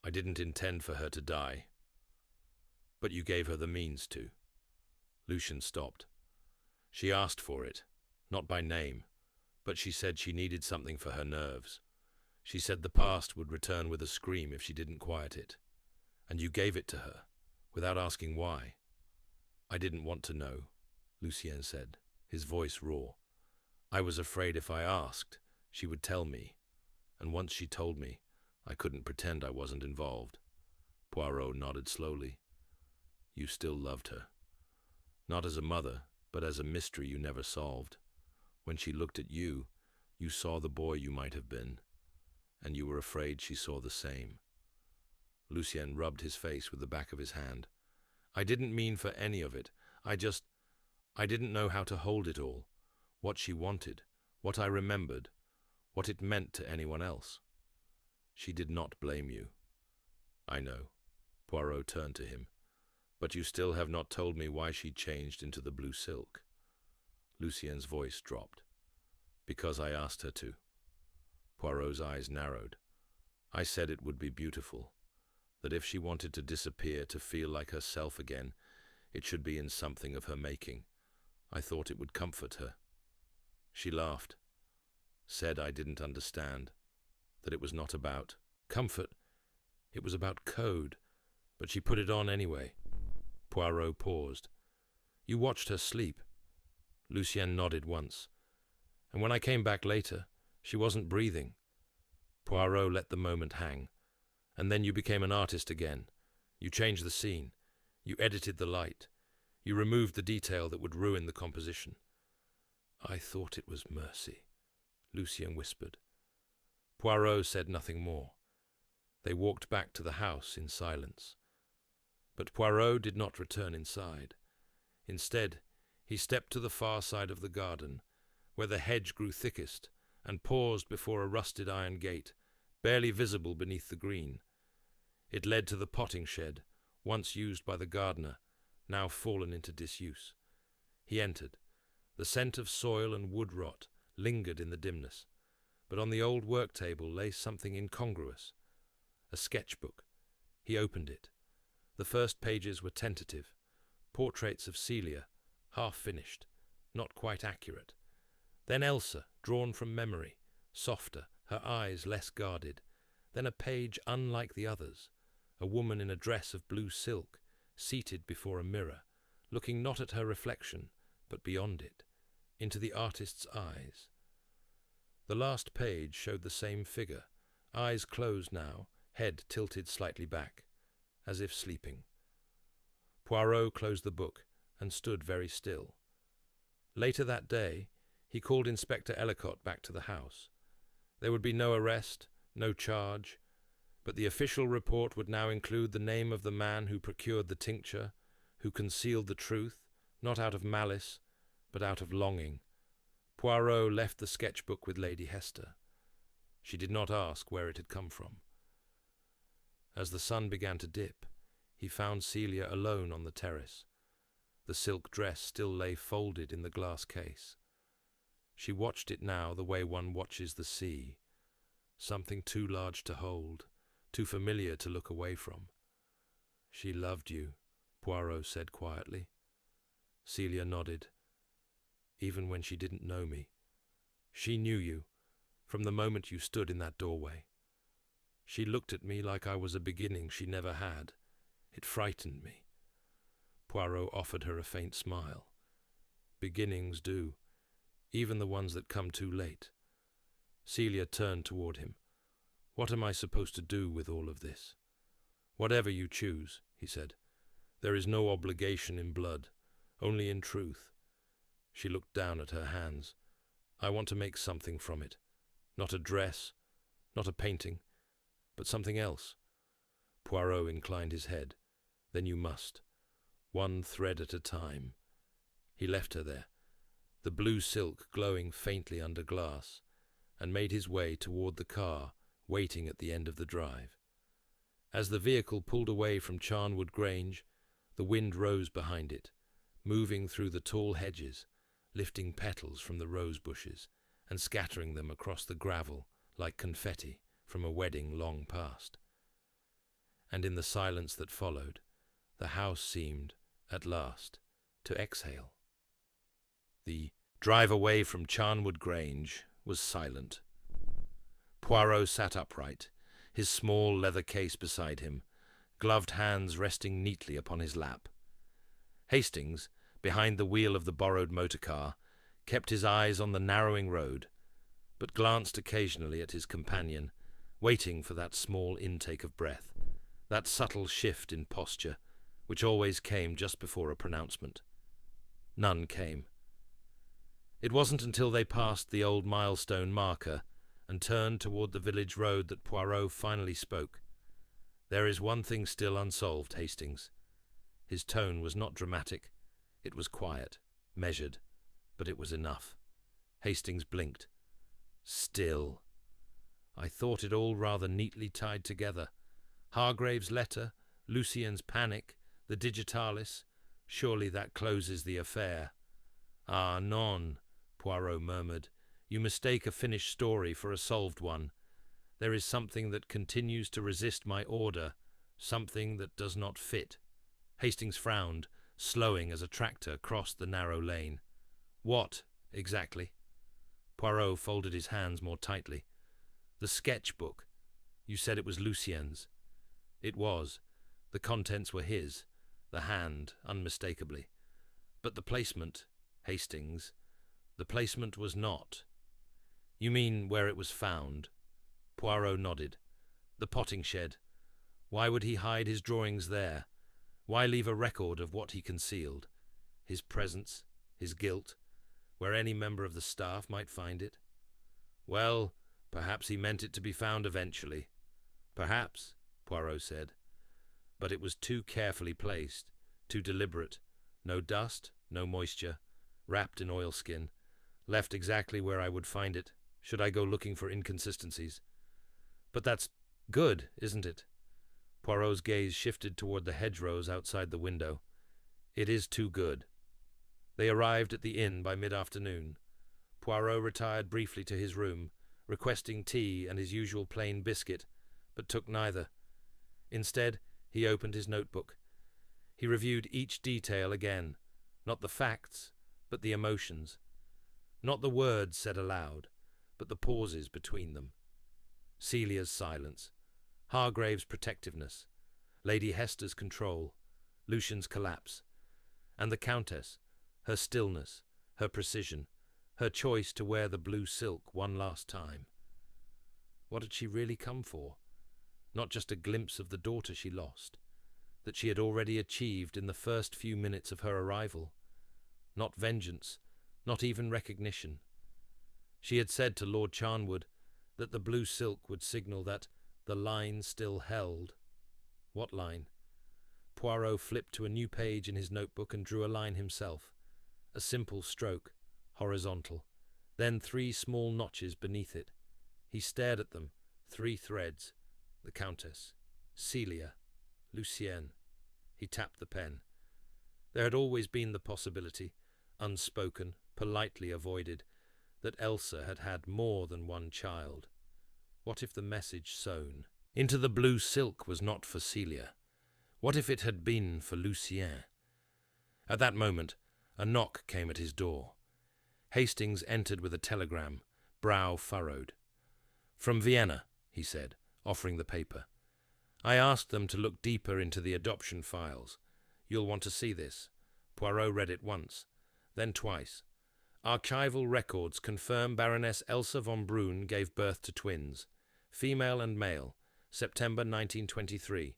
"I didn't intend for her to die." "But you gave her the means to." Lucien stopped. "She asked for it, not by name, but she said she needed something for her nerves. She said the past would return with a scream if she didn't quiet it. And you gave it to her, without asking why." "I didn't want to know," Lucien said, his voice raw. "I was afraid if I asked, she would tell me, and once she told me, I couldn't pretend I wasn't involved." Poirot nodded slowly. "You still loved her. Not as a mother, but as a mystery you never solved. When she looked at you, you saw the boy you might have been, and you were afraid she saw the same." Lucien rubbed his face with the back of his hand. "I didn't mean for any of it. I didn't know how to hold it all. What she wanted, what I remembered, what it meant to anyone else." "She did not blame you." "I know." Poirot turned to him. "But you still have not told me why she changed into the blue silk." Lucien's voice dropped. "Because I asked her to." Poirot's eyes narrowed. "I said it would be beautiful. That if she wanted to disappear, to feel like herself again, it should be in something of her making. I thought it would comfort her." She laughed, said I didn't understand, that it was not about comfort, it was about code, but she put it on anyway. Poirot paused. "You watched her sleep?" Lucien nodded once. "And when I came back later, she wasn't breathing." Poirot let the moment hang. "And then you became an artist again. You changed the scene. You edited the light. You removed the detail that would ruin the composition." "I thought it was mercy," Lucien whispered. Poirot said nothing more. They walked back to the house in silence. But Poirot did not return inside. Instead, he stepped to the far side of the garden, where the hedge grew thickest, and paused before a rusted iron gate, barely visible beneath the green. It led to the potting shed, once used by the gardener, now fallen into disuse. He entered. The scent of soil and wood rot lingered in the dimness, but on the old work table lay something incongruous. A sketchbook. He opened it. The first pages were tentative, portraits of Celia, half-finished, not quite accurate. Then Elsa, drawn from memory, softer, her eyes less guarded. Then a page unlike the others, a woman in a dress of blue silk, seated before a mirror, looking not at her reflection, but beyond it, into the artist's eyes. The last page showed the same figure, eyes closed now, head tilted slightly back, as if sleeping. Poirot closed the book and stood very still. Later that day, he called Inspector Ellicott back to the house. There would be no arrest, no charge, but the official report would now include the name of the man who procured the tincture, who concealed the truth, not out of malice, but out of longing. Poirot left the sketchbook with Lady Hester. She did not ask where it had come from. As the sun began to dip, he found Celia alone on the terrace. The silk dress still lay folded in the glass case. She watched it now the way one watches the sea, something too large to hold, too familiar to look away from. "She loved you," Poirot said quietly. Celia nodded. "Even when she didn't know me. She knew you, from the moment you stood in that doorway. She looked at me like I was a beginning she never had. It frightened me." Poirot offered her a faint smile. "Beginnings do, even the ones that come too late." Celia turned toward him. "What am I supposed to do with all of this?" "Whatever you choose," he said. "There is no obligation in blood, only in truth." She looked down at her hands. "I want to make something from it. Not a dress, not a painting, but something else." Poirot inclined his head. "Then you must. One thread at a time." He left her there, the blue silk glowing faintly under glass, and made his way toward the car waiting at the end of the drive. As the vehicle pulled away from Charnwood Grange, the wind rose behind it, moving through the tall hedges, lifting petals from the rose bushes and scattering them across the gravel like confetti from a wedding long past. And in the silence that followed, the house seemed, at last, to exhale. The drive away from Charnwood Grange was silent. Poirot sat upright, his small leather case beside him, gloved hands resting neatly upon his lap. Hastings, behind the wheel of the borrowed motor car, kept his eyes on the narrowing road, but glanced occasionally at his companion, waiting for that small intake of breath, that subtle shift in posture, which always came just before a pronouncement. None came. It wasn't until they passed the old milestone marker and turned toward the village road that Poirot finally spoke. "There is one thing still unsolved, Hastings." His tone was not dramatic. It was quiet, measured, but it was enough. Hastings blinked. "Still." "I thought it all rather neatly tied together. Hargrave's letter, Lucien's panic, the digitalis. Surely that closes the affair." "Ah, non," Poirot murmured. "You mistake a finished story for a solved one. There is something that continues to resist my order, something that does not fit." Hastings frowned, slowing as a tractor crossed the narrow lane. "What, exactly?" Poirot folded his hands more tightly. "The sketchbook. You said it was Lucien's." It was. The contents were his, the hand, unmistakably. But the placement, Hastings, the placement was not. "You mean where it was found?" Poirot nodded. "The potting shed. Why would he hide his drawings there? Why leave a record of what he concealed? his presence, his guilt, where any member of the staff might find it? Well, perhaps he meant it to be found eventually. Perhaps, Poirot said. But it was too carefully placed, too deliberate. No dust, no moisture, wrapped in oilskin, left exactly where I would find it, should I go looking for inconsistencies. But that's good, isn't it? Poirot's gaze shifted toward the hedgerows outside the window. It is too good. They arrived at the inn by mid-afternoon. Poirot retired briefly to his room, requesting tea and his usual plain biscuit, but took neither. Instead, he opened his notebook. He reviewed each detail again, not the facts, but the emotions. Not the words said aloud, but the pauses between them. Celia's silence, Hargrave's protectiveness, Lady Hester's control, Lucian's collapse, and the Countess, her stillness, her precision, her choice to wear the blue silk one last time. What had she really come for? Not just a glimpse of the daughter she lost, that she had already achieved in the first few minutes of her arrival. Not vengeance, not even recognition. She had said to Lord Charnwood that the blue silk would signal that the line still held. What line? Poirot flipped to a new page in his notebook and drew a line himself. A simple stroke, horizontal, then 3 small notches beneath it. He stared at them, 3 threads. The Countess, Celia, Lucienne. He tapped the pen. There had always been the possibility, unspoken, politely avoided, that Elsa had had more than one child. What if the message sewn into the blue silk was not for Celia? What if it had been for Lucien? At that moment, a knock came at his door. Hastings entered with a telegram, brow furrowed. "From Vienna," he said, offering the paper. "I asked them to look deeper into the adoption files. You'll want to see this." Poirot read it once, then twice. "Archival records confirm Baroness Elsa von Brunn gave birth to twins, female and male, September 1923.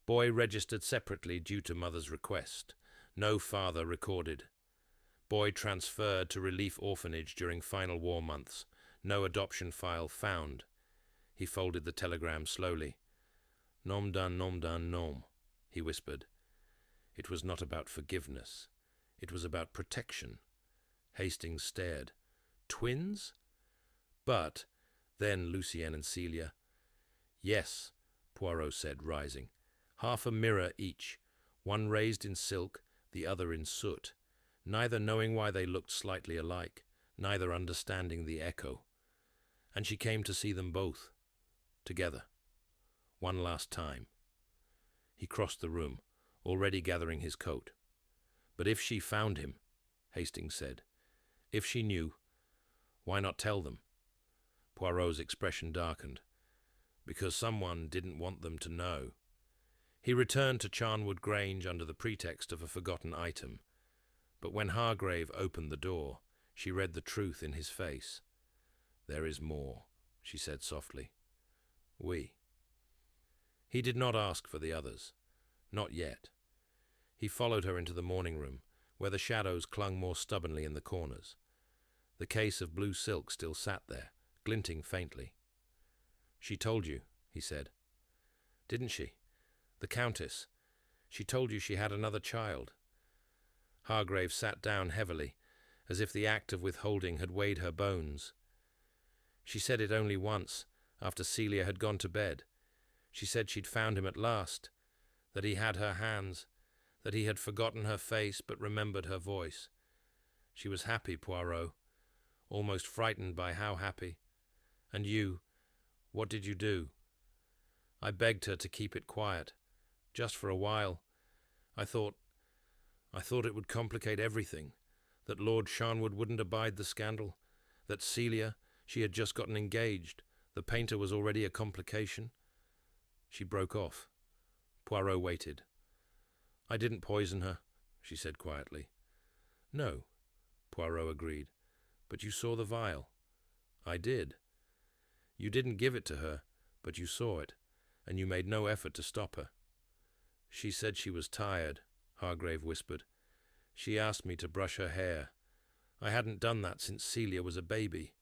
Boy registered separately due to mother's request. No father recorded. Boy transferred to relief orphanage during final war months. No adoption file found." He folded the telegram slowly. "Nom d'un nom," he whispered. It was not about forgiveness. It was about protection. Hastings stared. Twins? But then Lucienne and Celia. "Yes," Poirot said, rising. "Half a mirror each, one raised in silk, the other in soot, neither knowing why they looked slightly alike, neither understanding the echo. And she came to see them both, together, one last time." He crossed the room, already gathering his coat. "But if she found him," Hastings said, "if she knew, why not tell them?" Poirot's expression darkened. "Because someone didn't want them to know." He returned to Charnwood Grange under the pretext of a forgotten item. But when Hargrave opened the door, she read the truth in his face. "There is more," she said softly. "Oui." He did not ask for the others. Not yet. He followed her into the morning room, where the shadows clung more stubbornly in the corners. The case of blue silk still sat there, glinting faintly. "She told you," he said. "Didn't she? The Countess. She told you she had another child." Hargrave sat down heavily, as if the act of withholding had weighed her bones. "She said it only once, after Celia had gone to bed. She said she'd found him at last, that he had her hands, that he had forgotten her face but remembered her voice. She was happy, Poirot, almost frightened by how happy. And you, what did you do?" "I begged her to keep it quiet, just for a while. I thought it would complicate everything, that Lord Charnwood wouldn't abide the scandal, that Celia, she had just gotten engaged, the painter was already a complication." She broke off. Poirot waited. "I didn't poison her," she said quietly. "No," Poirot agreed, "but you saw the vial." "I did." "You didn't give it to her, but you saw it, and you made no effort to stop her." "She said she was tired," Hargrave whispered. She asked me to brush her hair. I hadn't done that since Celia was a baby.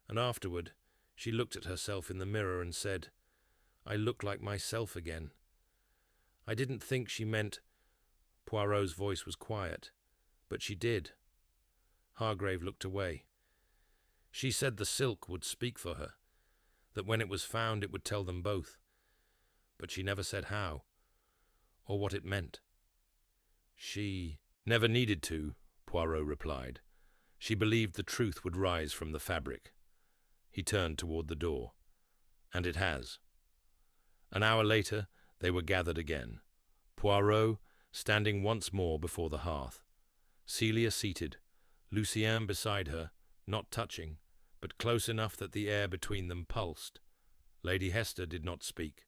And afterward, she looked at herself in the mirror and said, I look like myself again. I didn't think she meant... Poirot's voice was quiet, but she did. Hargrave looked away. She said the silk would speak for her, that when it was found it would tell them both. But she never said how, or what it meant. She never needed to, Poirot replied. She believed the truth would rise from the fabric. He turned toward the door. And it has. An hour later, they were gathered again. Poirot standing once more before the hearth. Celia seated, Lucien beside her, not touching, but close enough that the air between them pulsed. Lady Hester did not speak.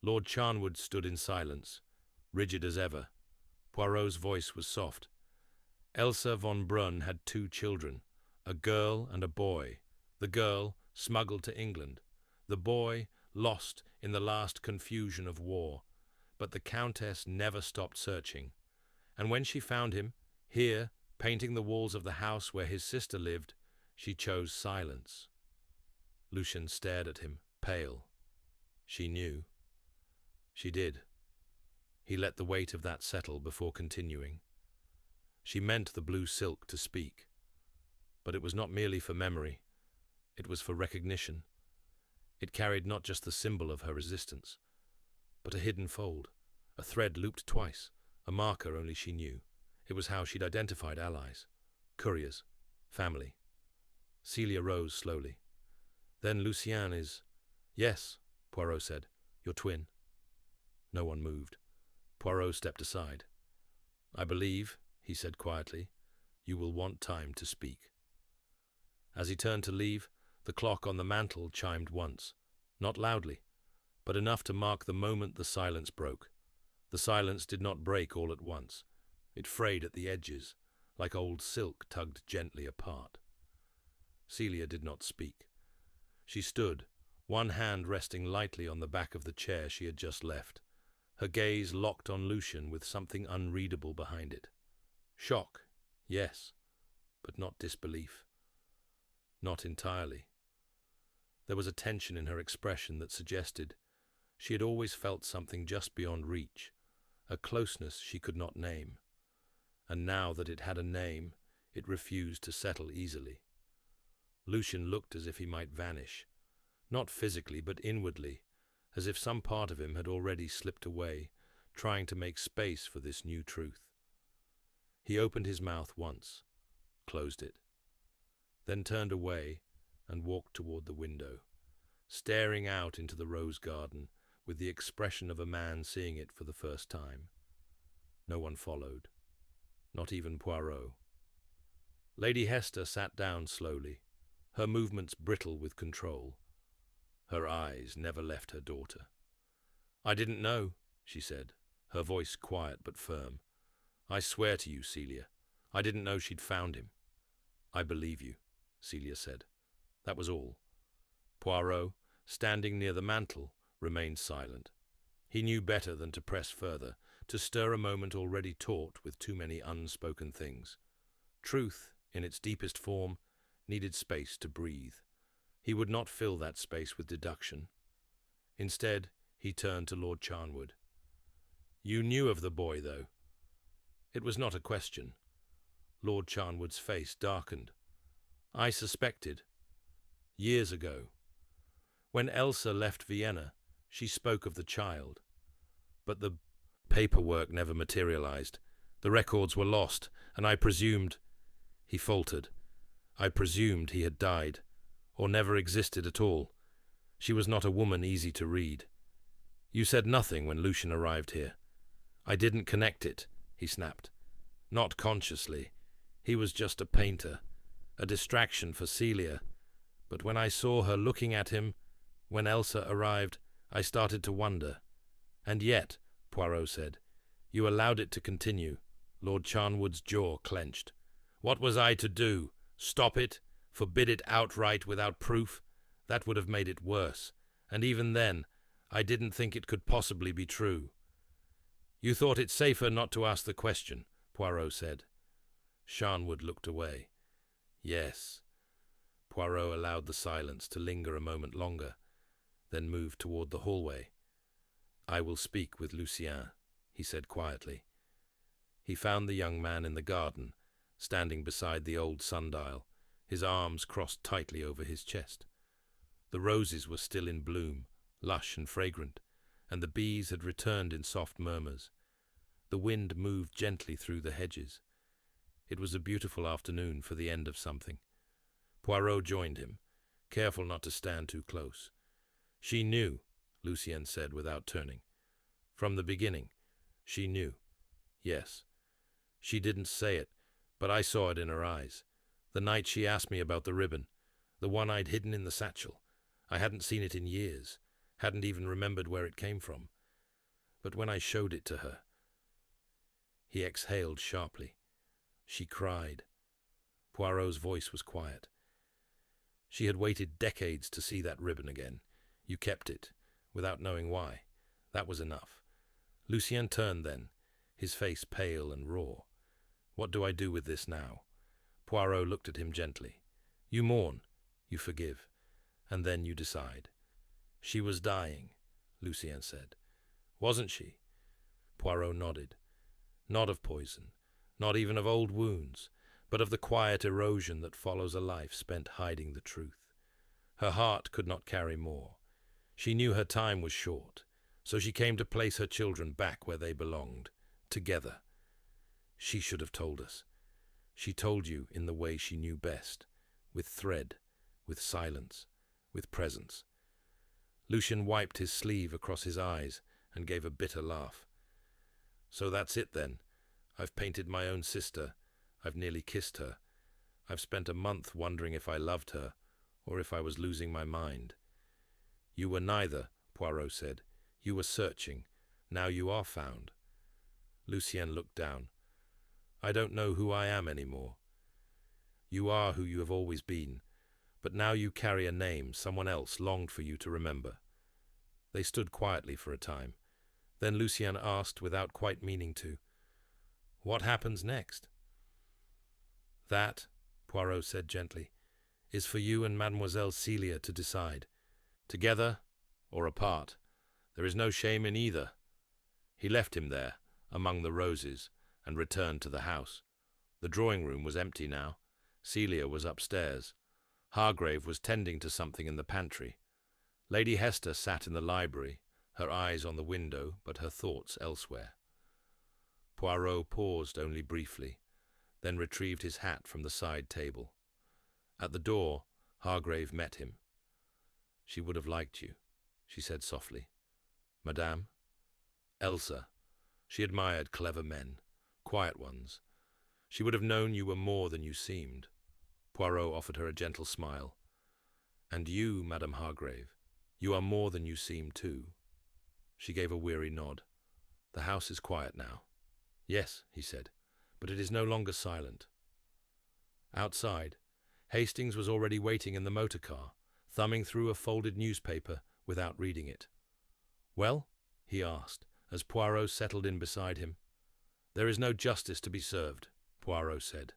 Lord Charnwood stood in silence, rigid as ever. Poirot's voice was soft. Elsa von Brunn had 2 children, a girl and a boy. The girl smuggled to England. The boy lost in the last confusion of war. But the Countess never stopped searching. And when she found him, here, painting the walls of the house where his sister lived, she chose silence. Lucien stared at him, pale. She knew. She did. He let the weight of that settle before continuing. She meant the blue silk to speak. But it was not merely for memory. It was for recognition. It carried not just the symbol of her resistance, but a hidden fold, a thread looped twice, a marker only she knew. It was how she'd identified allies, couriers, family. Celia rose slowly. Then Lucien is... Yes, Poirot said. Your twin. No one moved. Poirot stepped aside. I believe, he said quietly, you will want time to speak. As he turned to leave, the clock on the mantel chimed once, not loudly, but enough to mark the moment the silence broke. The silence did not break all at once. It frayed at the edges, like old silk tugged gently apart. Celia did not speak. She stood, one hand resting lightly on the back of the chair she had just left, her gaze locked on Lucien with something unreadable behind it. Shock, yes, but not disbelief. Not entirely. There was a tension in her expression that suggested she had always felt something just beyond reach, a closeness she could not name. And now that it had a name, it refused to settle easily. Lucien looked as if he might vanish, not physically but inwardly, as if some part of him had already slipped away, trying to make space for this new truth. He opened his mouth once, closed it, then turned away and walked toward the window, staring out into the rose garden with the expression of a man seeing it for the first time. No one followed, not even Poirot. Lady Hester sat down slowly, her movements brittle with control. Her eyes never left her daughter. I didn't know, she said, her voice quiet but firm. I swear to you, Celia, I didn't know she'd found him. I believe you, Celia said. That was all. Poirot, standing near the mantel, remained silent. He knew better than to press further, to stir a moment already taut with too many unspoken things. Truth, in its deepest form, needed space to breathe. He would not fill that space with deduction. Instead, he turned to Lord Charnwood. You knew of the boy, though. It was not a question. Lord Charnwood's face darkened. I suspected. Years ago. When Elsa left Vienna, she spoke of the child. But the paperwork never materialized. The records were lost, and I presumed... He faltered. I presumed he had died, or never existed at all. She was not a woman easy to read. You said nothing when Lucien arrived here. I didn't connect it, he snapped. Not consciously. He was just a painter, a distraction for Celia. But when I saw her looking at him, when Elsa arrived, I started to wonder. And yet, Poirot said, you allowed it to continue. Lord Charnwood's jaw clenched. What was I to do? Stop it? Forbid it outright without proof? That would have made it worse. And even then, I didn't think it could possibly be true. You thought it safer not to ask the question, Poirot said. Charnwood looked away. Yes. Poirot allowed the silence to linger a moment longer, then moved toward the hallway. I will speak with Lucien, he said quietly. He found the young man in the garden, standing beside the old sundial, his arms crossed tightly over his chest. The roses were still in bloom, lush and fragrant, and the bees had returned in soft murmurs. The wind moved gently through the hedges. It was a beautiful afternoon for the end of something. Poirot joined him, careful not to stand too close. She knew, Lucien said without turning. From the beginning, she knew. Yes. She didn't say it, but I saw it in her eyes. The night she asked me about the ribbon, the one I'd hidden in the satchel. I hadn't seen it in years, hadn't even remembered where it came from. But when I showed it to her... He exhaled sharply. She cried. Poirot's voice was quiet. She had waited decades to see that ribbon again. You kept it, without knowing why. That was enough. Lucien turned then, his face pale and raw. What do I do with this now? Poirot looked at him gently. You mourn, you forgive, and then you decide. She was dying, Lucien said. Wasn't she? Poirot nodded. Not of poison, not even of old wounds, but of the quiet erosion that follows a life spent hiding the truth. Her heart could not carry more. She knew her time was short, so she came to place her children back where they belonged, together. She should have told us. She told you in the way she knew best, with thread, with silence, with presence. Lucien wiped his sleeve across his eyes and gave a bitter laugh. So that's it then. I've painted my own sister. I've nearly kissed her. I've spent a month wondering if I loved her, or if I was losing my mind. You were neither, Poirot said. You were searching. Now you are found. Lucien looked down. I don't know who I am anymore. You are who you have always been, but now you carry a name someone else longed for you to remember. They stood quietly for a time. Then Lucien asked, without quite meaning to, what happens next? That, Poirot said gently, is for you and Mademoiselle Celia to decide. Together or apart. There is no shame in either. He left him there, among the roses, and returned to the house. The drawing-room was empty now. Celia was upstairs. Hargrave was tending to something in the pantry. Lady Hester sat in the library, her eyes on the window, but her thoughts elsewhere. Poirot paused only briefly, then retrieved his hat from the side table. At the door, Hargrave met him. She would have liked you, she said softly. Madame? Elsa. She admired clever men, quiet ones. She would have known you were more than you seemed. Poirot offered her a gentle smile. And you, Madame Hargrave, you are more than you seem too. She gave a weary nod. The house is quiet now. Yes, he said, but it is no longer silent. Outside, Hastings was already waiting in the motor car, thumbing through a folded newspaper without reading it. Well? He asked, as Poirot settled in beside him. There is no justice to be served, Poirot said.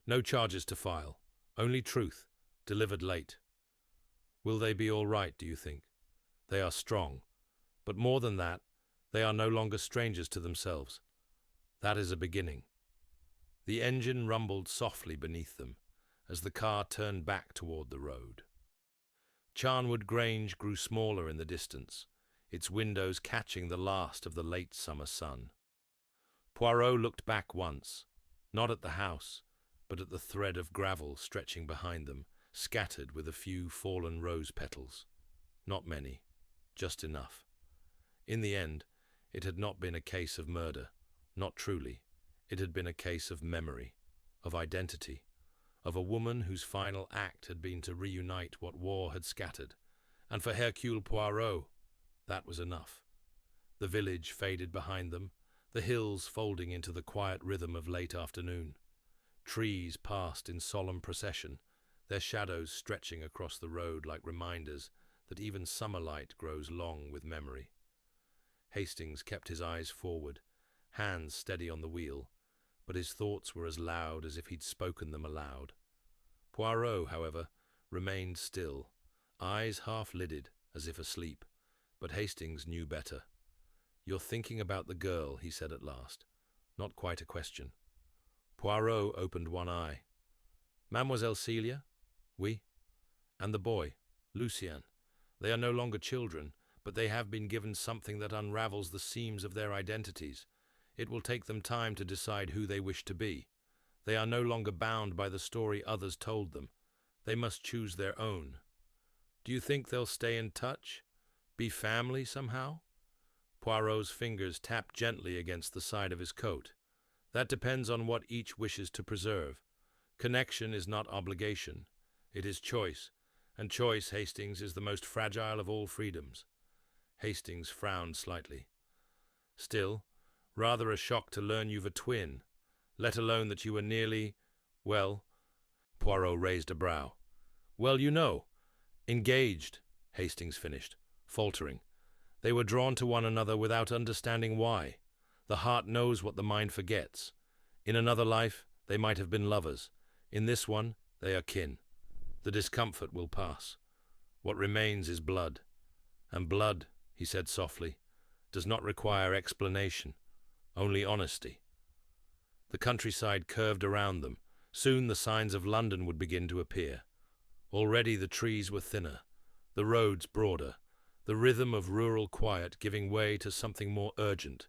No charges to file, only truth, delivered late. Will they be all right, do you think? They are strong, but more than that, they are no longer strangers to themselves. That is a beginning. The engine rumbled softly beneath them, as the car turned back toward the road. Charnwood Grange grew smaller in the distance, its windows catching the last of the late summer sun. Poirot looked back once, not at the house, but at the thread of gravel stretching behind them, scattered with a few fallen rose petals. Not many, just enough. In the end, it had not been a case of murder, not truly. It had been a case of memory, of identity, of a woman whose final act had been to reunite what war had scattered. And for Hercule Poirot, that was enough. The village faded behind them, the hills folding into the quiet rhythm of late afternoon. Trees passed in solemn procession, their shadows stretching across the road like reminders that even summer light grows long with memory. Hastings kept his eyes forward, hands steady on the wheel, but his thoughts were as loud as if he'd spoken them aloud. Poirot, however, remained still, eyes half-lidded, as if asleep, but Hastings knew better. "You're thinking about the girl," he said at last. Not quite a question. Poirot opened one eye. "Mademoiselle Celia?" "Oui." "And the boy, Lucien. They are no longer children, but they have been given something that unravels the seams of their identities. It will take them time to decide who they wish to be. They are no longer bound by the story others told them. They must choose their own. Do you think they'll stay in touch? Be family somehow?" Poirot's fingers tapped gently against the side of his coat. "That depends on what each wishes to preserve. Connection is not obligation. It is choice, and choice, Hastings, is the most fragile of all freedoms." Hastings frowned slightly. "Still, rather a shock to learn you've a twin, let alone that you were nearly, well—" Poirot raised a brow. "Well, you know, engaged," Hastings finished, faltering. "They were drawn to one another without understanding why. The heart knows what the mind forgets. In another life, they might have been lovers. In this one, they are kin. The discomfort will pass. What remains is blood. And blood," he said softly, "does not require explanation, only honesty." The countryside curved around them. Soon the signs of London would begin to appear. Already the trees were thinner, the roads broader, the rhythm of rural quiet giving way to something more urgent.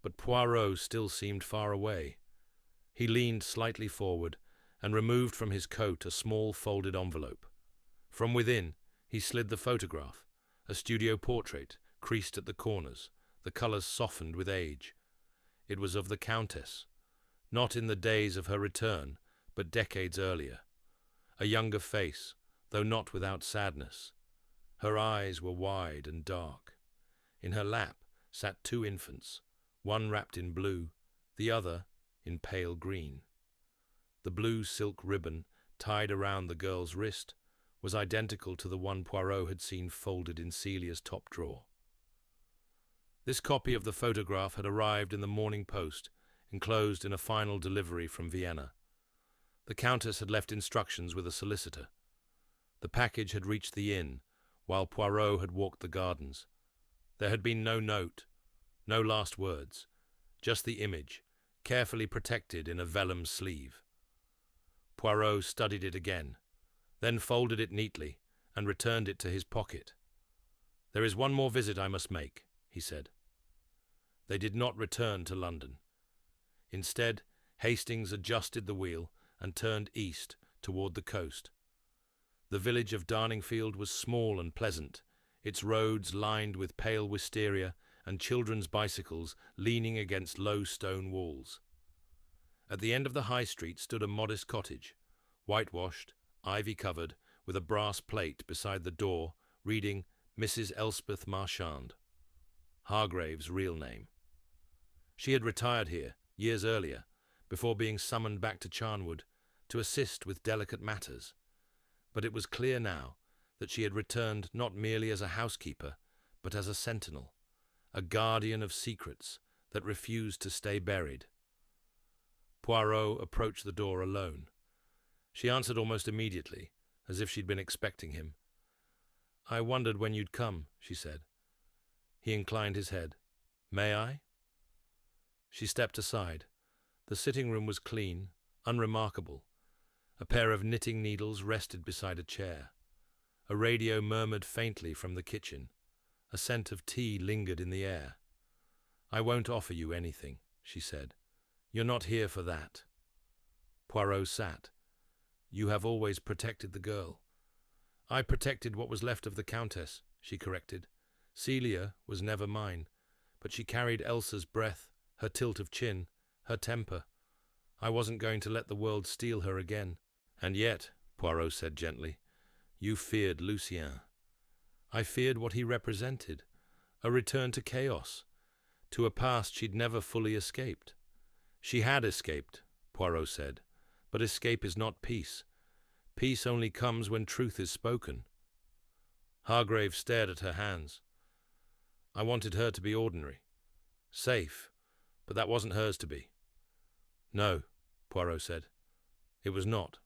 But Poirot still seemed far away. He leaned slightly forward and removed from his coat a small folded envelope. From within, he slid the photograph, a studio portrait, creased at the corners, the colors softened with age. It was of the Countess, not in the days of her return, but decades earlier. A younger face, though not without sadness. Her eyes were wide and dark. In her lap sat two infants, one wrapped in blue, the other in pale green. The blue silk ribbon tied around the girl's wrist was identical to the one Poirot had seen folded in Celia's top drawer. This copy of the photograph had arrived in the Morning Post, enclosed in a final delivery from Vienna. The Countess had left instructions with a solicitor. The package had reached the inn, while Poirot had walked the gardens. There had been no note, no last words, just the image, carefully protected in a vellum sleeve. Poirot studied it again, then folded it neatly and returned it to his pocket. "There is one more visit I must make," he said. They did not return to London. Instead, Hastings adjusted the wheel and turned east toward the coast. The village of Darningfield was small and pleasant, its roads lined with pale wisteria and children's bicycles leaning against low stone walls. At the end of the high street stood a modest cottage, whitewashed, ivy-covered, with a brass plate beside the door reading Mrs. Elspeth Marchand, Hargrave's real name. She had retired here years earlier, before being summoned back to Charnwood to assist with delicate matters. But it was clear now that she had returned not merely as a housekeeper, but as a sentinel, a guardian of secrets that refused to stay buried. Poirot approached the door alone. She answered almost immediately, as if she'd been expecting him. "I wondered when you'd come," she said. He inclined his head. "May I?" She stepped aside. The sitting room was clean, unremarkable. A pair of knitting needles rested beside a chair. A radio murmured faintly from the kitchen. A scent of tea lingered in the air. "I won't offer you anything," she said. "You're not here for that." Poirot sat. "You have always protected the girl." "I protected what was left of the Countess," she corrected. "Celia was never mine, but she carried Elsa's breath, her tilt of chin, her temper. I wasn't going to let the world steal her again." "And yet," Poirot said gently, "you feared Lucien." "I feared what he represented, a return to chaos, to a past she'd never fully escaped." "She had escaped," Poirot said, "but escape is not peace. Peace only comes when truth is spoken." Hargrave stared at her hands. "I wanted her to be ordinary, safe, but that wasn't hers to be." No, Poirot said. It was not.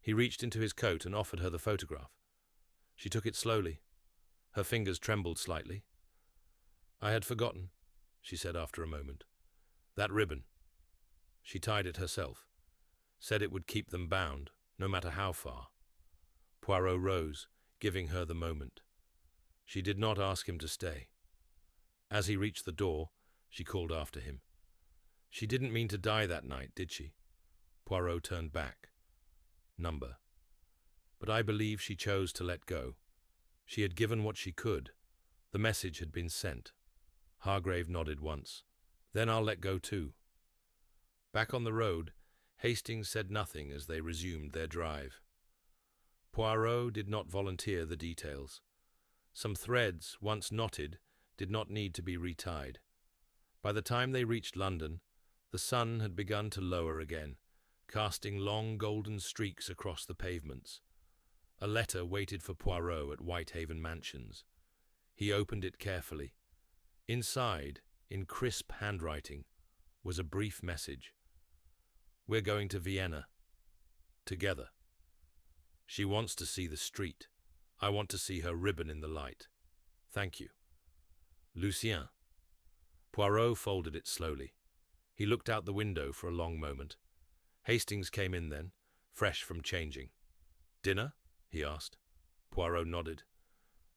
He reached into his coat and offered her the photograph. She took it slowly. Her fingers trembled slightly. I had forgotten, she said after a moment. That ribbon. She tied it herself, said it would keep them bound, no matter how far. Poirot rose, giving her the moment. She did not ask him to stay. As he reached the door, she called after him. She didn't mean to die that night, did she? Poirot turned back. Number. But I believe she chose to let go. She had given what she could. The message had been sent. Hargrave nodded once. Then I'll let go too. Back on the road, Hastings said nothing as they resumed their drive. Poirot did not volunteer the details. Some threads, once knotted, did not need to be retied. By the time they reached London, the sun had begun to lower again, casting long golden streaks across the pavements. A letter waited for Poirot at Whitehaven Mansions. He opened it carefully. Inside, in crisp handwriting, was a brief message. We're going to Vienna. Together. She wants to see the street. I want to see her ribbon in the light. Thank you. Lucien. Poirot folded it slowly. He looked out the window for a long moment. Hastings came in then, fresh from changing. Dinner? He asked. Poirot nodded.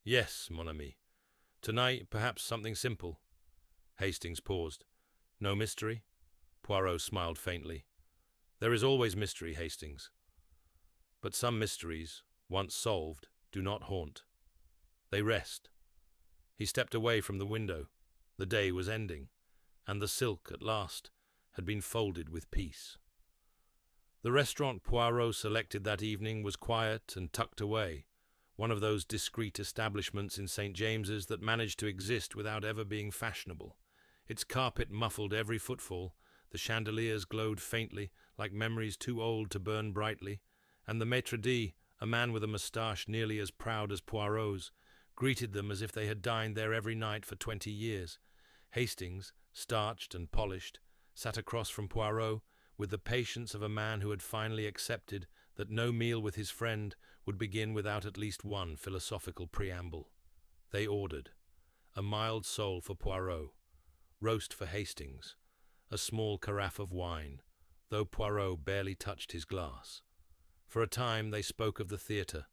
Yes, mon ami. Tonight, perhaps something simple. Hastings paused. No mystery? Poirot smiled faintly. There is always mystery, Hastings. But some mysteries, once solved, do not haunt. They rest. He stepped away from the window. The day was ending, and the silk, at last, had been folded with peace. The restaurant Poirot selected that evening was quiet and tucked away, one of those discreet establishments in St. James's that managed to exist without ever being fashionable. Its carpet muffled every footfall, the chandeliers glowed faintly, like memories too old to burn brightly, and the maitre d', a man with a moustache nearly as proud as Poirot's, greeted them as if they had dined there every night for 20 years. Hastings, starched and polished, sat across from Poirot with the patience of a man who had finally accepted that no meal with his friend would begin without at least one philosophical preamble. They ordered a mild sole for Poirot, roast for Hastings, a small carafe of wine, though Poirot barely touched his glass. For a time they spoke of the theatre,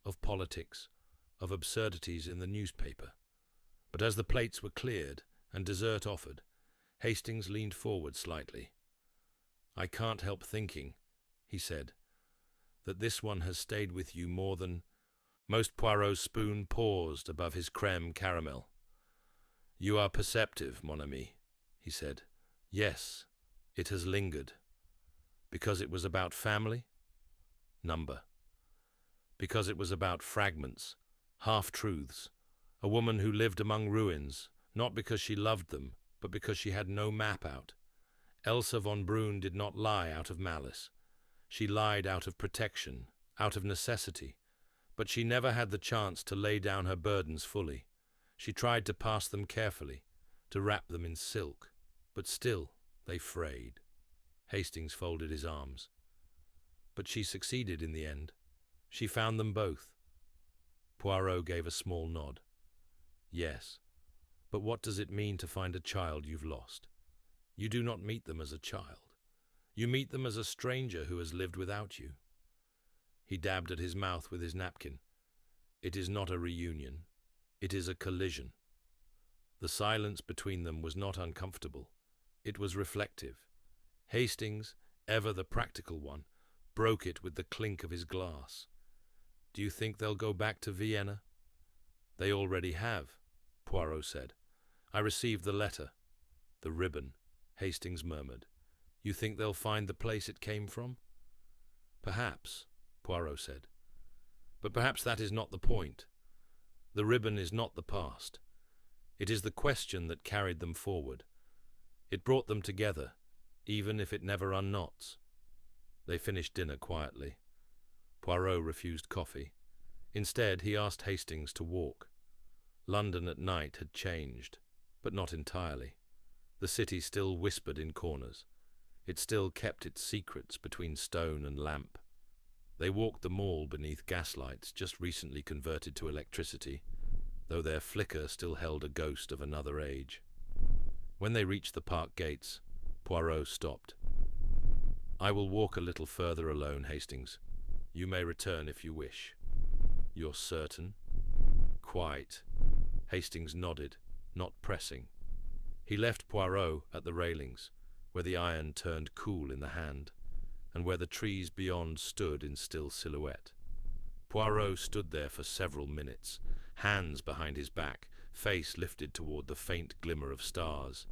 of politics, of absurdities in the newspaper. But as the plates were cleared and dessert offered, Hastings leaned forward slightly. I can't help thinking, he said, that this one has stayed with you more than... Most Poirot's spoon paused above his creme caramel. You are perceptive, mon ami, he said. Yes, it has lingered. Because it was about family? Number. Because it was about fragments, half-truths, a woman who lived among ruins, not because she loved them, but because she had no map out. Elsa von Brunn did not lie out of malice. She lied out of protection, out of necessity, but she never had the chance to lay down her burdens fully. She tried to pass them carefully, to wrap them in silk, but still they frayed. Hastings folded his arms. But she succeeded in the end. She found them both. Poirot gave a small nod. Yes, but what does it mean to find a child you've lost? You do not meet them as a child. You meet them as a stranger who has lived without you. He dabbed at his mouth with his napkin. It is not a reunion. It is a collision. The silence between them was not uncomfortable. It was reflective. Hastings, ever the practical one, broke it with the clink of his glass. Do you think they'll go back to Vienna? They already have, Poirot said. I received the letter. The ribbon, Hastings murmured. You think they'll find the place it came from? Perhaps, Poirot said. But perhaps that is not the point. The ribbon is not the past. It is the question that carried them forward. It brought them together, even if it never unknots. They finished dinner quietly. Poirot refused coffee. Instead, he asked Hastings to walk. London at night had changed, but not entirely. The city still whispered in corners. It still kept its secrets between stone and lamp. They walked the mall beneath gaslights just recently converted to electricity, though their flicker still held a ghost of another age. When they reached the park gates, Poirot stopped. "I will walk a little further alone, Hastings. You may return if you wish." "You're certain?" "Quite." Hastings nodded, not pressing. He left Poirot at the railings, where the iron turned cool in the hand, and where the trees beyond stood in still silhouette. Poirot stood there for several minutes, hands behind his back, face lifted toward the faint glimmer of stars.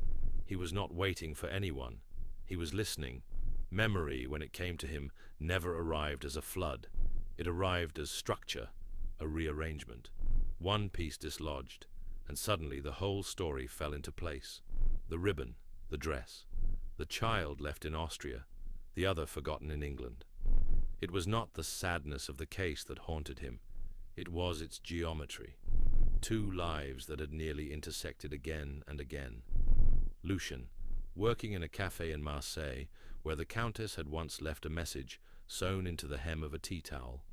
He was not waiting for anyone. He was listening. Memory, when it came to him, never arrived as a flood. It arrived as structure, a rearrangement. One piece dislodged, and suddenly the whole story fell into place. The ribbon, the dress, the child left in Austria, the other forgotten in England. It was not the sadness of the case that haunted him. It was its geometry. Two lives that had nearly intersected again and again. Lucien, working in a cafe in Marseille, where the Countess had once left a message sewn into the hem of a tea towel.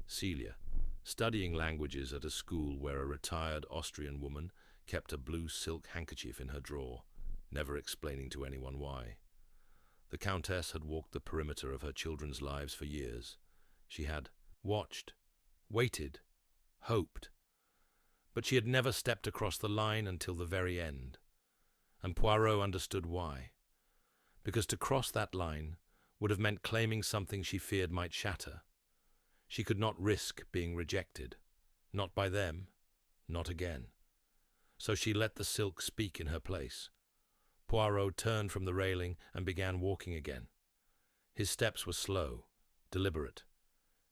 Celia, studying languages at a school where a retired Austrian woman kept a blue silk handkerchief in her drawer, never explaining to anyone why. The Countess had walked the perimeter of her children's lives for years. She had watched, waited, hoped. But she had never stepped across the line until the very end. And Poirot understood why. Because to cross that line would have meant claiming something she feared might shatter. She could not risk being rejected. Not by them, not again. So she let the silk speak in her place. Poirot turned from the railing and began walking again. His steps were slow, deliberate.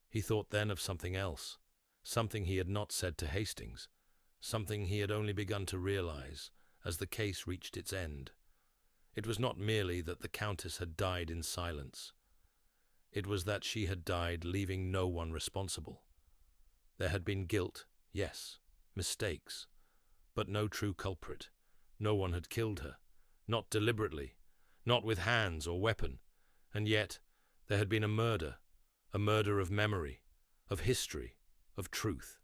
He thought then of something else, something he had not said to Hastings, something he had only begun to realize as the case reached its end. It was not merely that the Countess had died in silence. It was that she had died leaving no one responsible. There had been guilt, yes, mistakes, but no true culprit. No one had killed her, not deliberately, not with hands or weapon, and yet there had been a murder of memory, of history, of truth.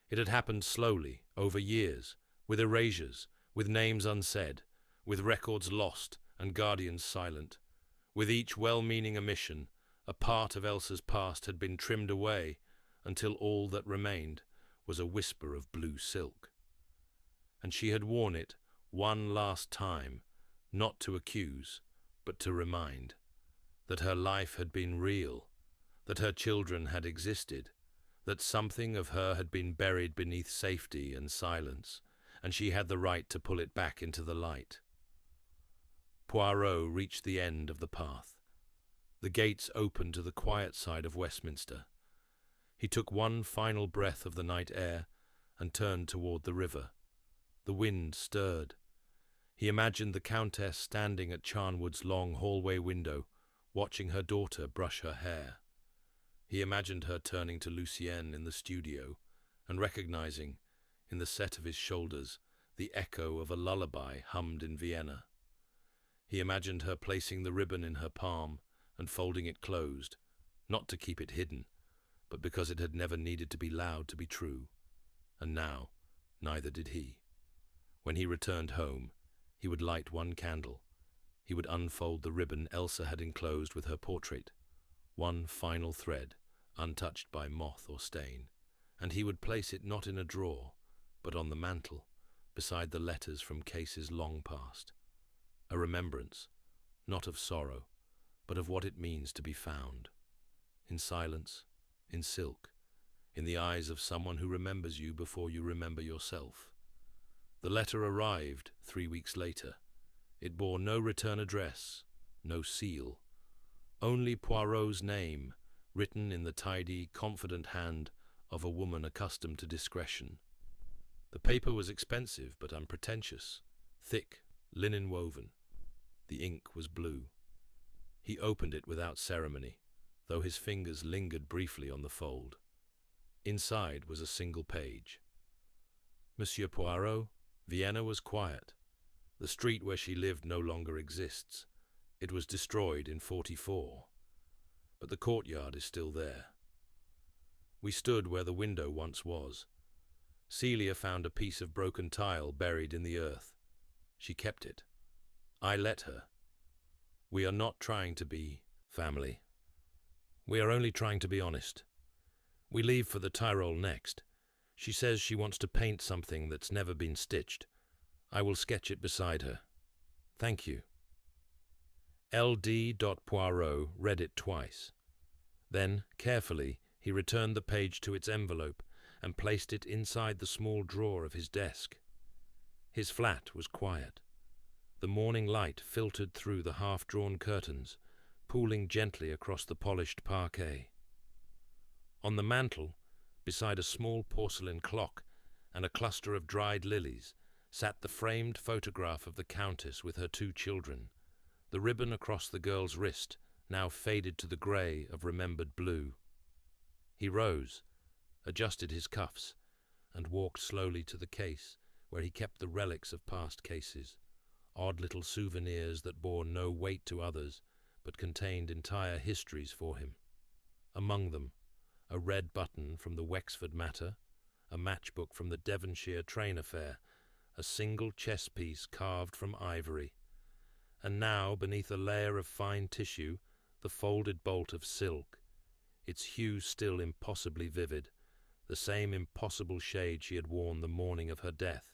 It had happened slowly, over years, with erasures, with names unsaid, with records lost and guardians silent. With each well-meaning omission, a part of Elsa's past had been trimmed away until all that remained was a whisper of blue silk. And she had worn it one last time, not to accuse, but to remind, that her life had been real, that her children had existed, that something of her had been buried beneath safety and silence, and she had the right to pull it back into the light. Poirot reached the end of the path. The gates opened to the quiet side of Westminster. He took one final breath of the night air and turned toward the river. The wind stirred. He imagined the Countess standing at Charnwood's long hallway window, watching her daughter brush her hair. He imagined her turning to Lucienne in the studio and recognizing, in the set of his shoulders, the echo of a lullaby hummed in Vienna. He imagined her placing the ribbon in her palm and folding it closed, not to keep it hidden, but because it had never needed to be loud to be true. And now, neither did he. When he returned home, he would light one candle. He would unfold the ribbon Elsa had enclosed with her portrait, one final thread, untouched by moth or stain, and he would place it not in a drawer, but on the mantel, beside the letters from cases long past. A remembrance, not of sorrow, but of what it means to be found. In silence, in silk, in the eyes of someone who remembers you before you remember yourself. The letter arrived 3 weeks later. It bore no return address, no seal. Only Poirot's name, written in the tidy, confident hand of a woman accustomed to discretion. The paper was expensive but unpretentious, thick, linen woven. The ink was blue. He opened it without ceremony, though his fingers lingered briefly on the fold. Inside was a single page. Monsieur Poirot, Vienna was quiet. The street where she lived no longer exists. It was destroyed in 44, but the courtyard is still there. We stood where the window once was. Celia found a piece of broken tile buried in the earth. She kept it. I let her. We are not trying to be family. We are only trying to be honest. We leave for the Tyrol next. She says she wants to paint something that's never been stitched. I will sketch it beside her. Thank you. L.D. Poirot read it twice. Then, carefully, he returned the page to its envelope and placed it inside the small drawer of his desk. His flat was quiet. The morning light filtered through the half-drawn curtains, pooling gently across the polished parquet. On the mantel, beside a small porcelain clock and a cluster of dried lilies, sat the framed photograph of the Countess with her 2 children, the ribbon across the girl's wrist now faded to the grey of remembered blue. He rose, adjusted his cuffs, and walked slowly to the case where he kept the relics of past cases, odd little souvenirs that bore no weight to others but contained entire histories for him. Among them, a red button from the Wexford matter, a matchbook from the Devonshire train affair, a single chess piece carved from ivory, and now, beneath a layer of fine tissue, the folded bolt of silk, its hue still impossibly vivid, the same impossible shade she had worn the morning of her death.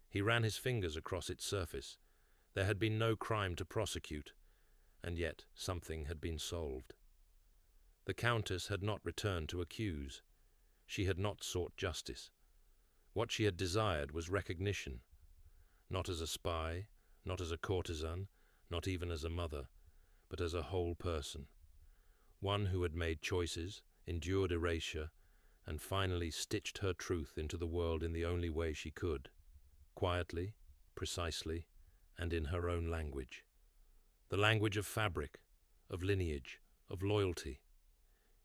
He ran his fingers across its surface. There had been no crime to prosecute, and yet something had been solved. The Countess had not returned to accuse. She had not sought justice. What she had desired was recognition, not as a spy, not as a courtesan, not even as a mother, but as a whole person, one who had made choices, endured erasure, and finally stitched her truth into the world in the only way she could, quietly, precisely, and in her own language. The language of fabric, of lineage, of loyalty.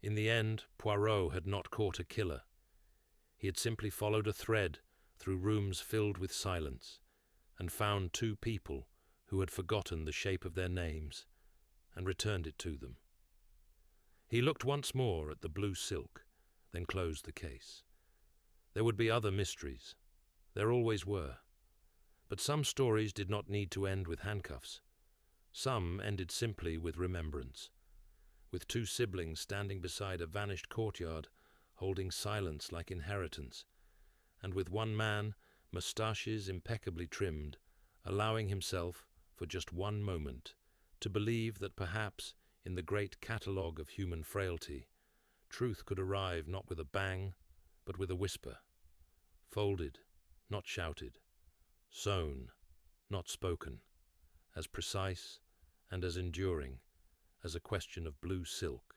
In the end, Poirot had not caught a killer. He had simply followed a thread through rooms filled with silence, and found 2 people who had forgotten the shape of their names, and returned it to them. He looked once more at the blue silk, then closed the case. There would be other mysteries. There always were. But some stories did not need to end with handcuffs. Some ended simply with remembrance, with 2 siblings standing beside a vanished courtyard, holding silence like inheritance, and with one man, moustaches impeccably trimmed, allowing himself, for just one moment, to believe that perhaps, in the great catalogue of human frailty, truth could arrive not with a bang, but with a whisper, folded, not shouted, sewn, not spoken, as precise and as enduring as a question of blue silk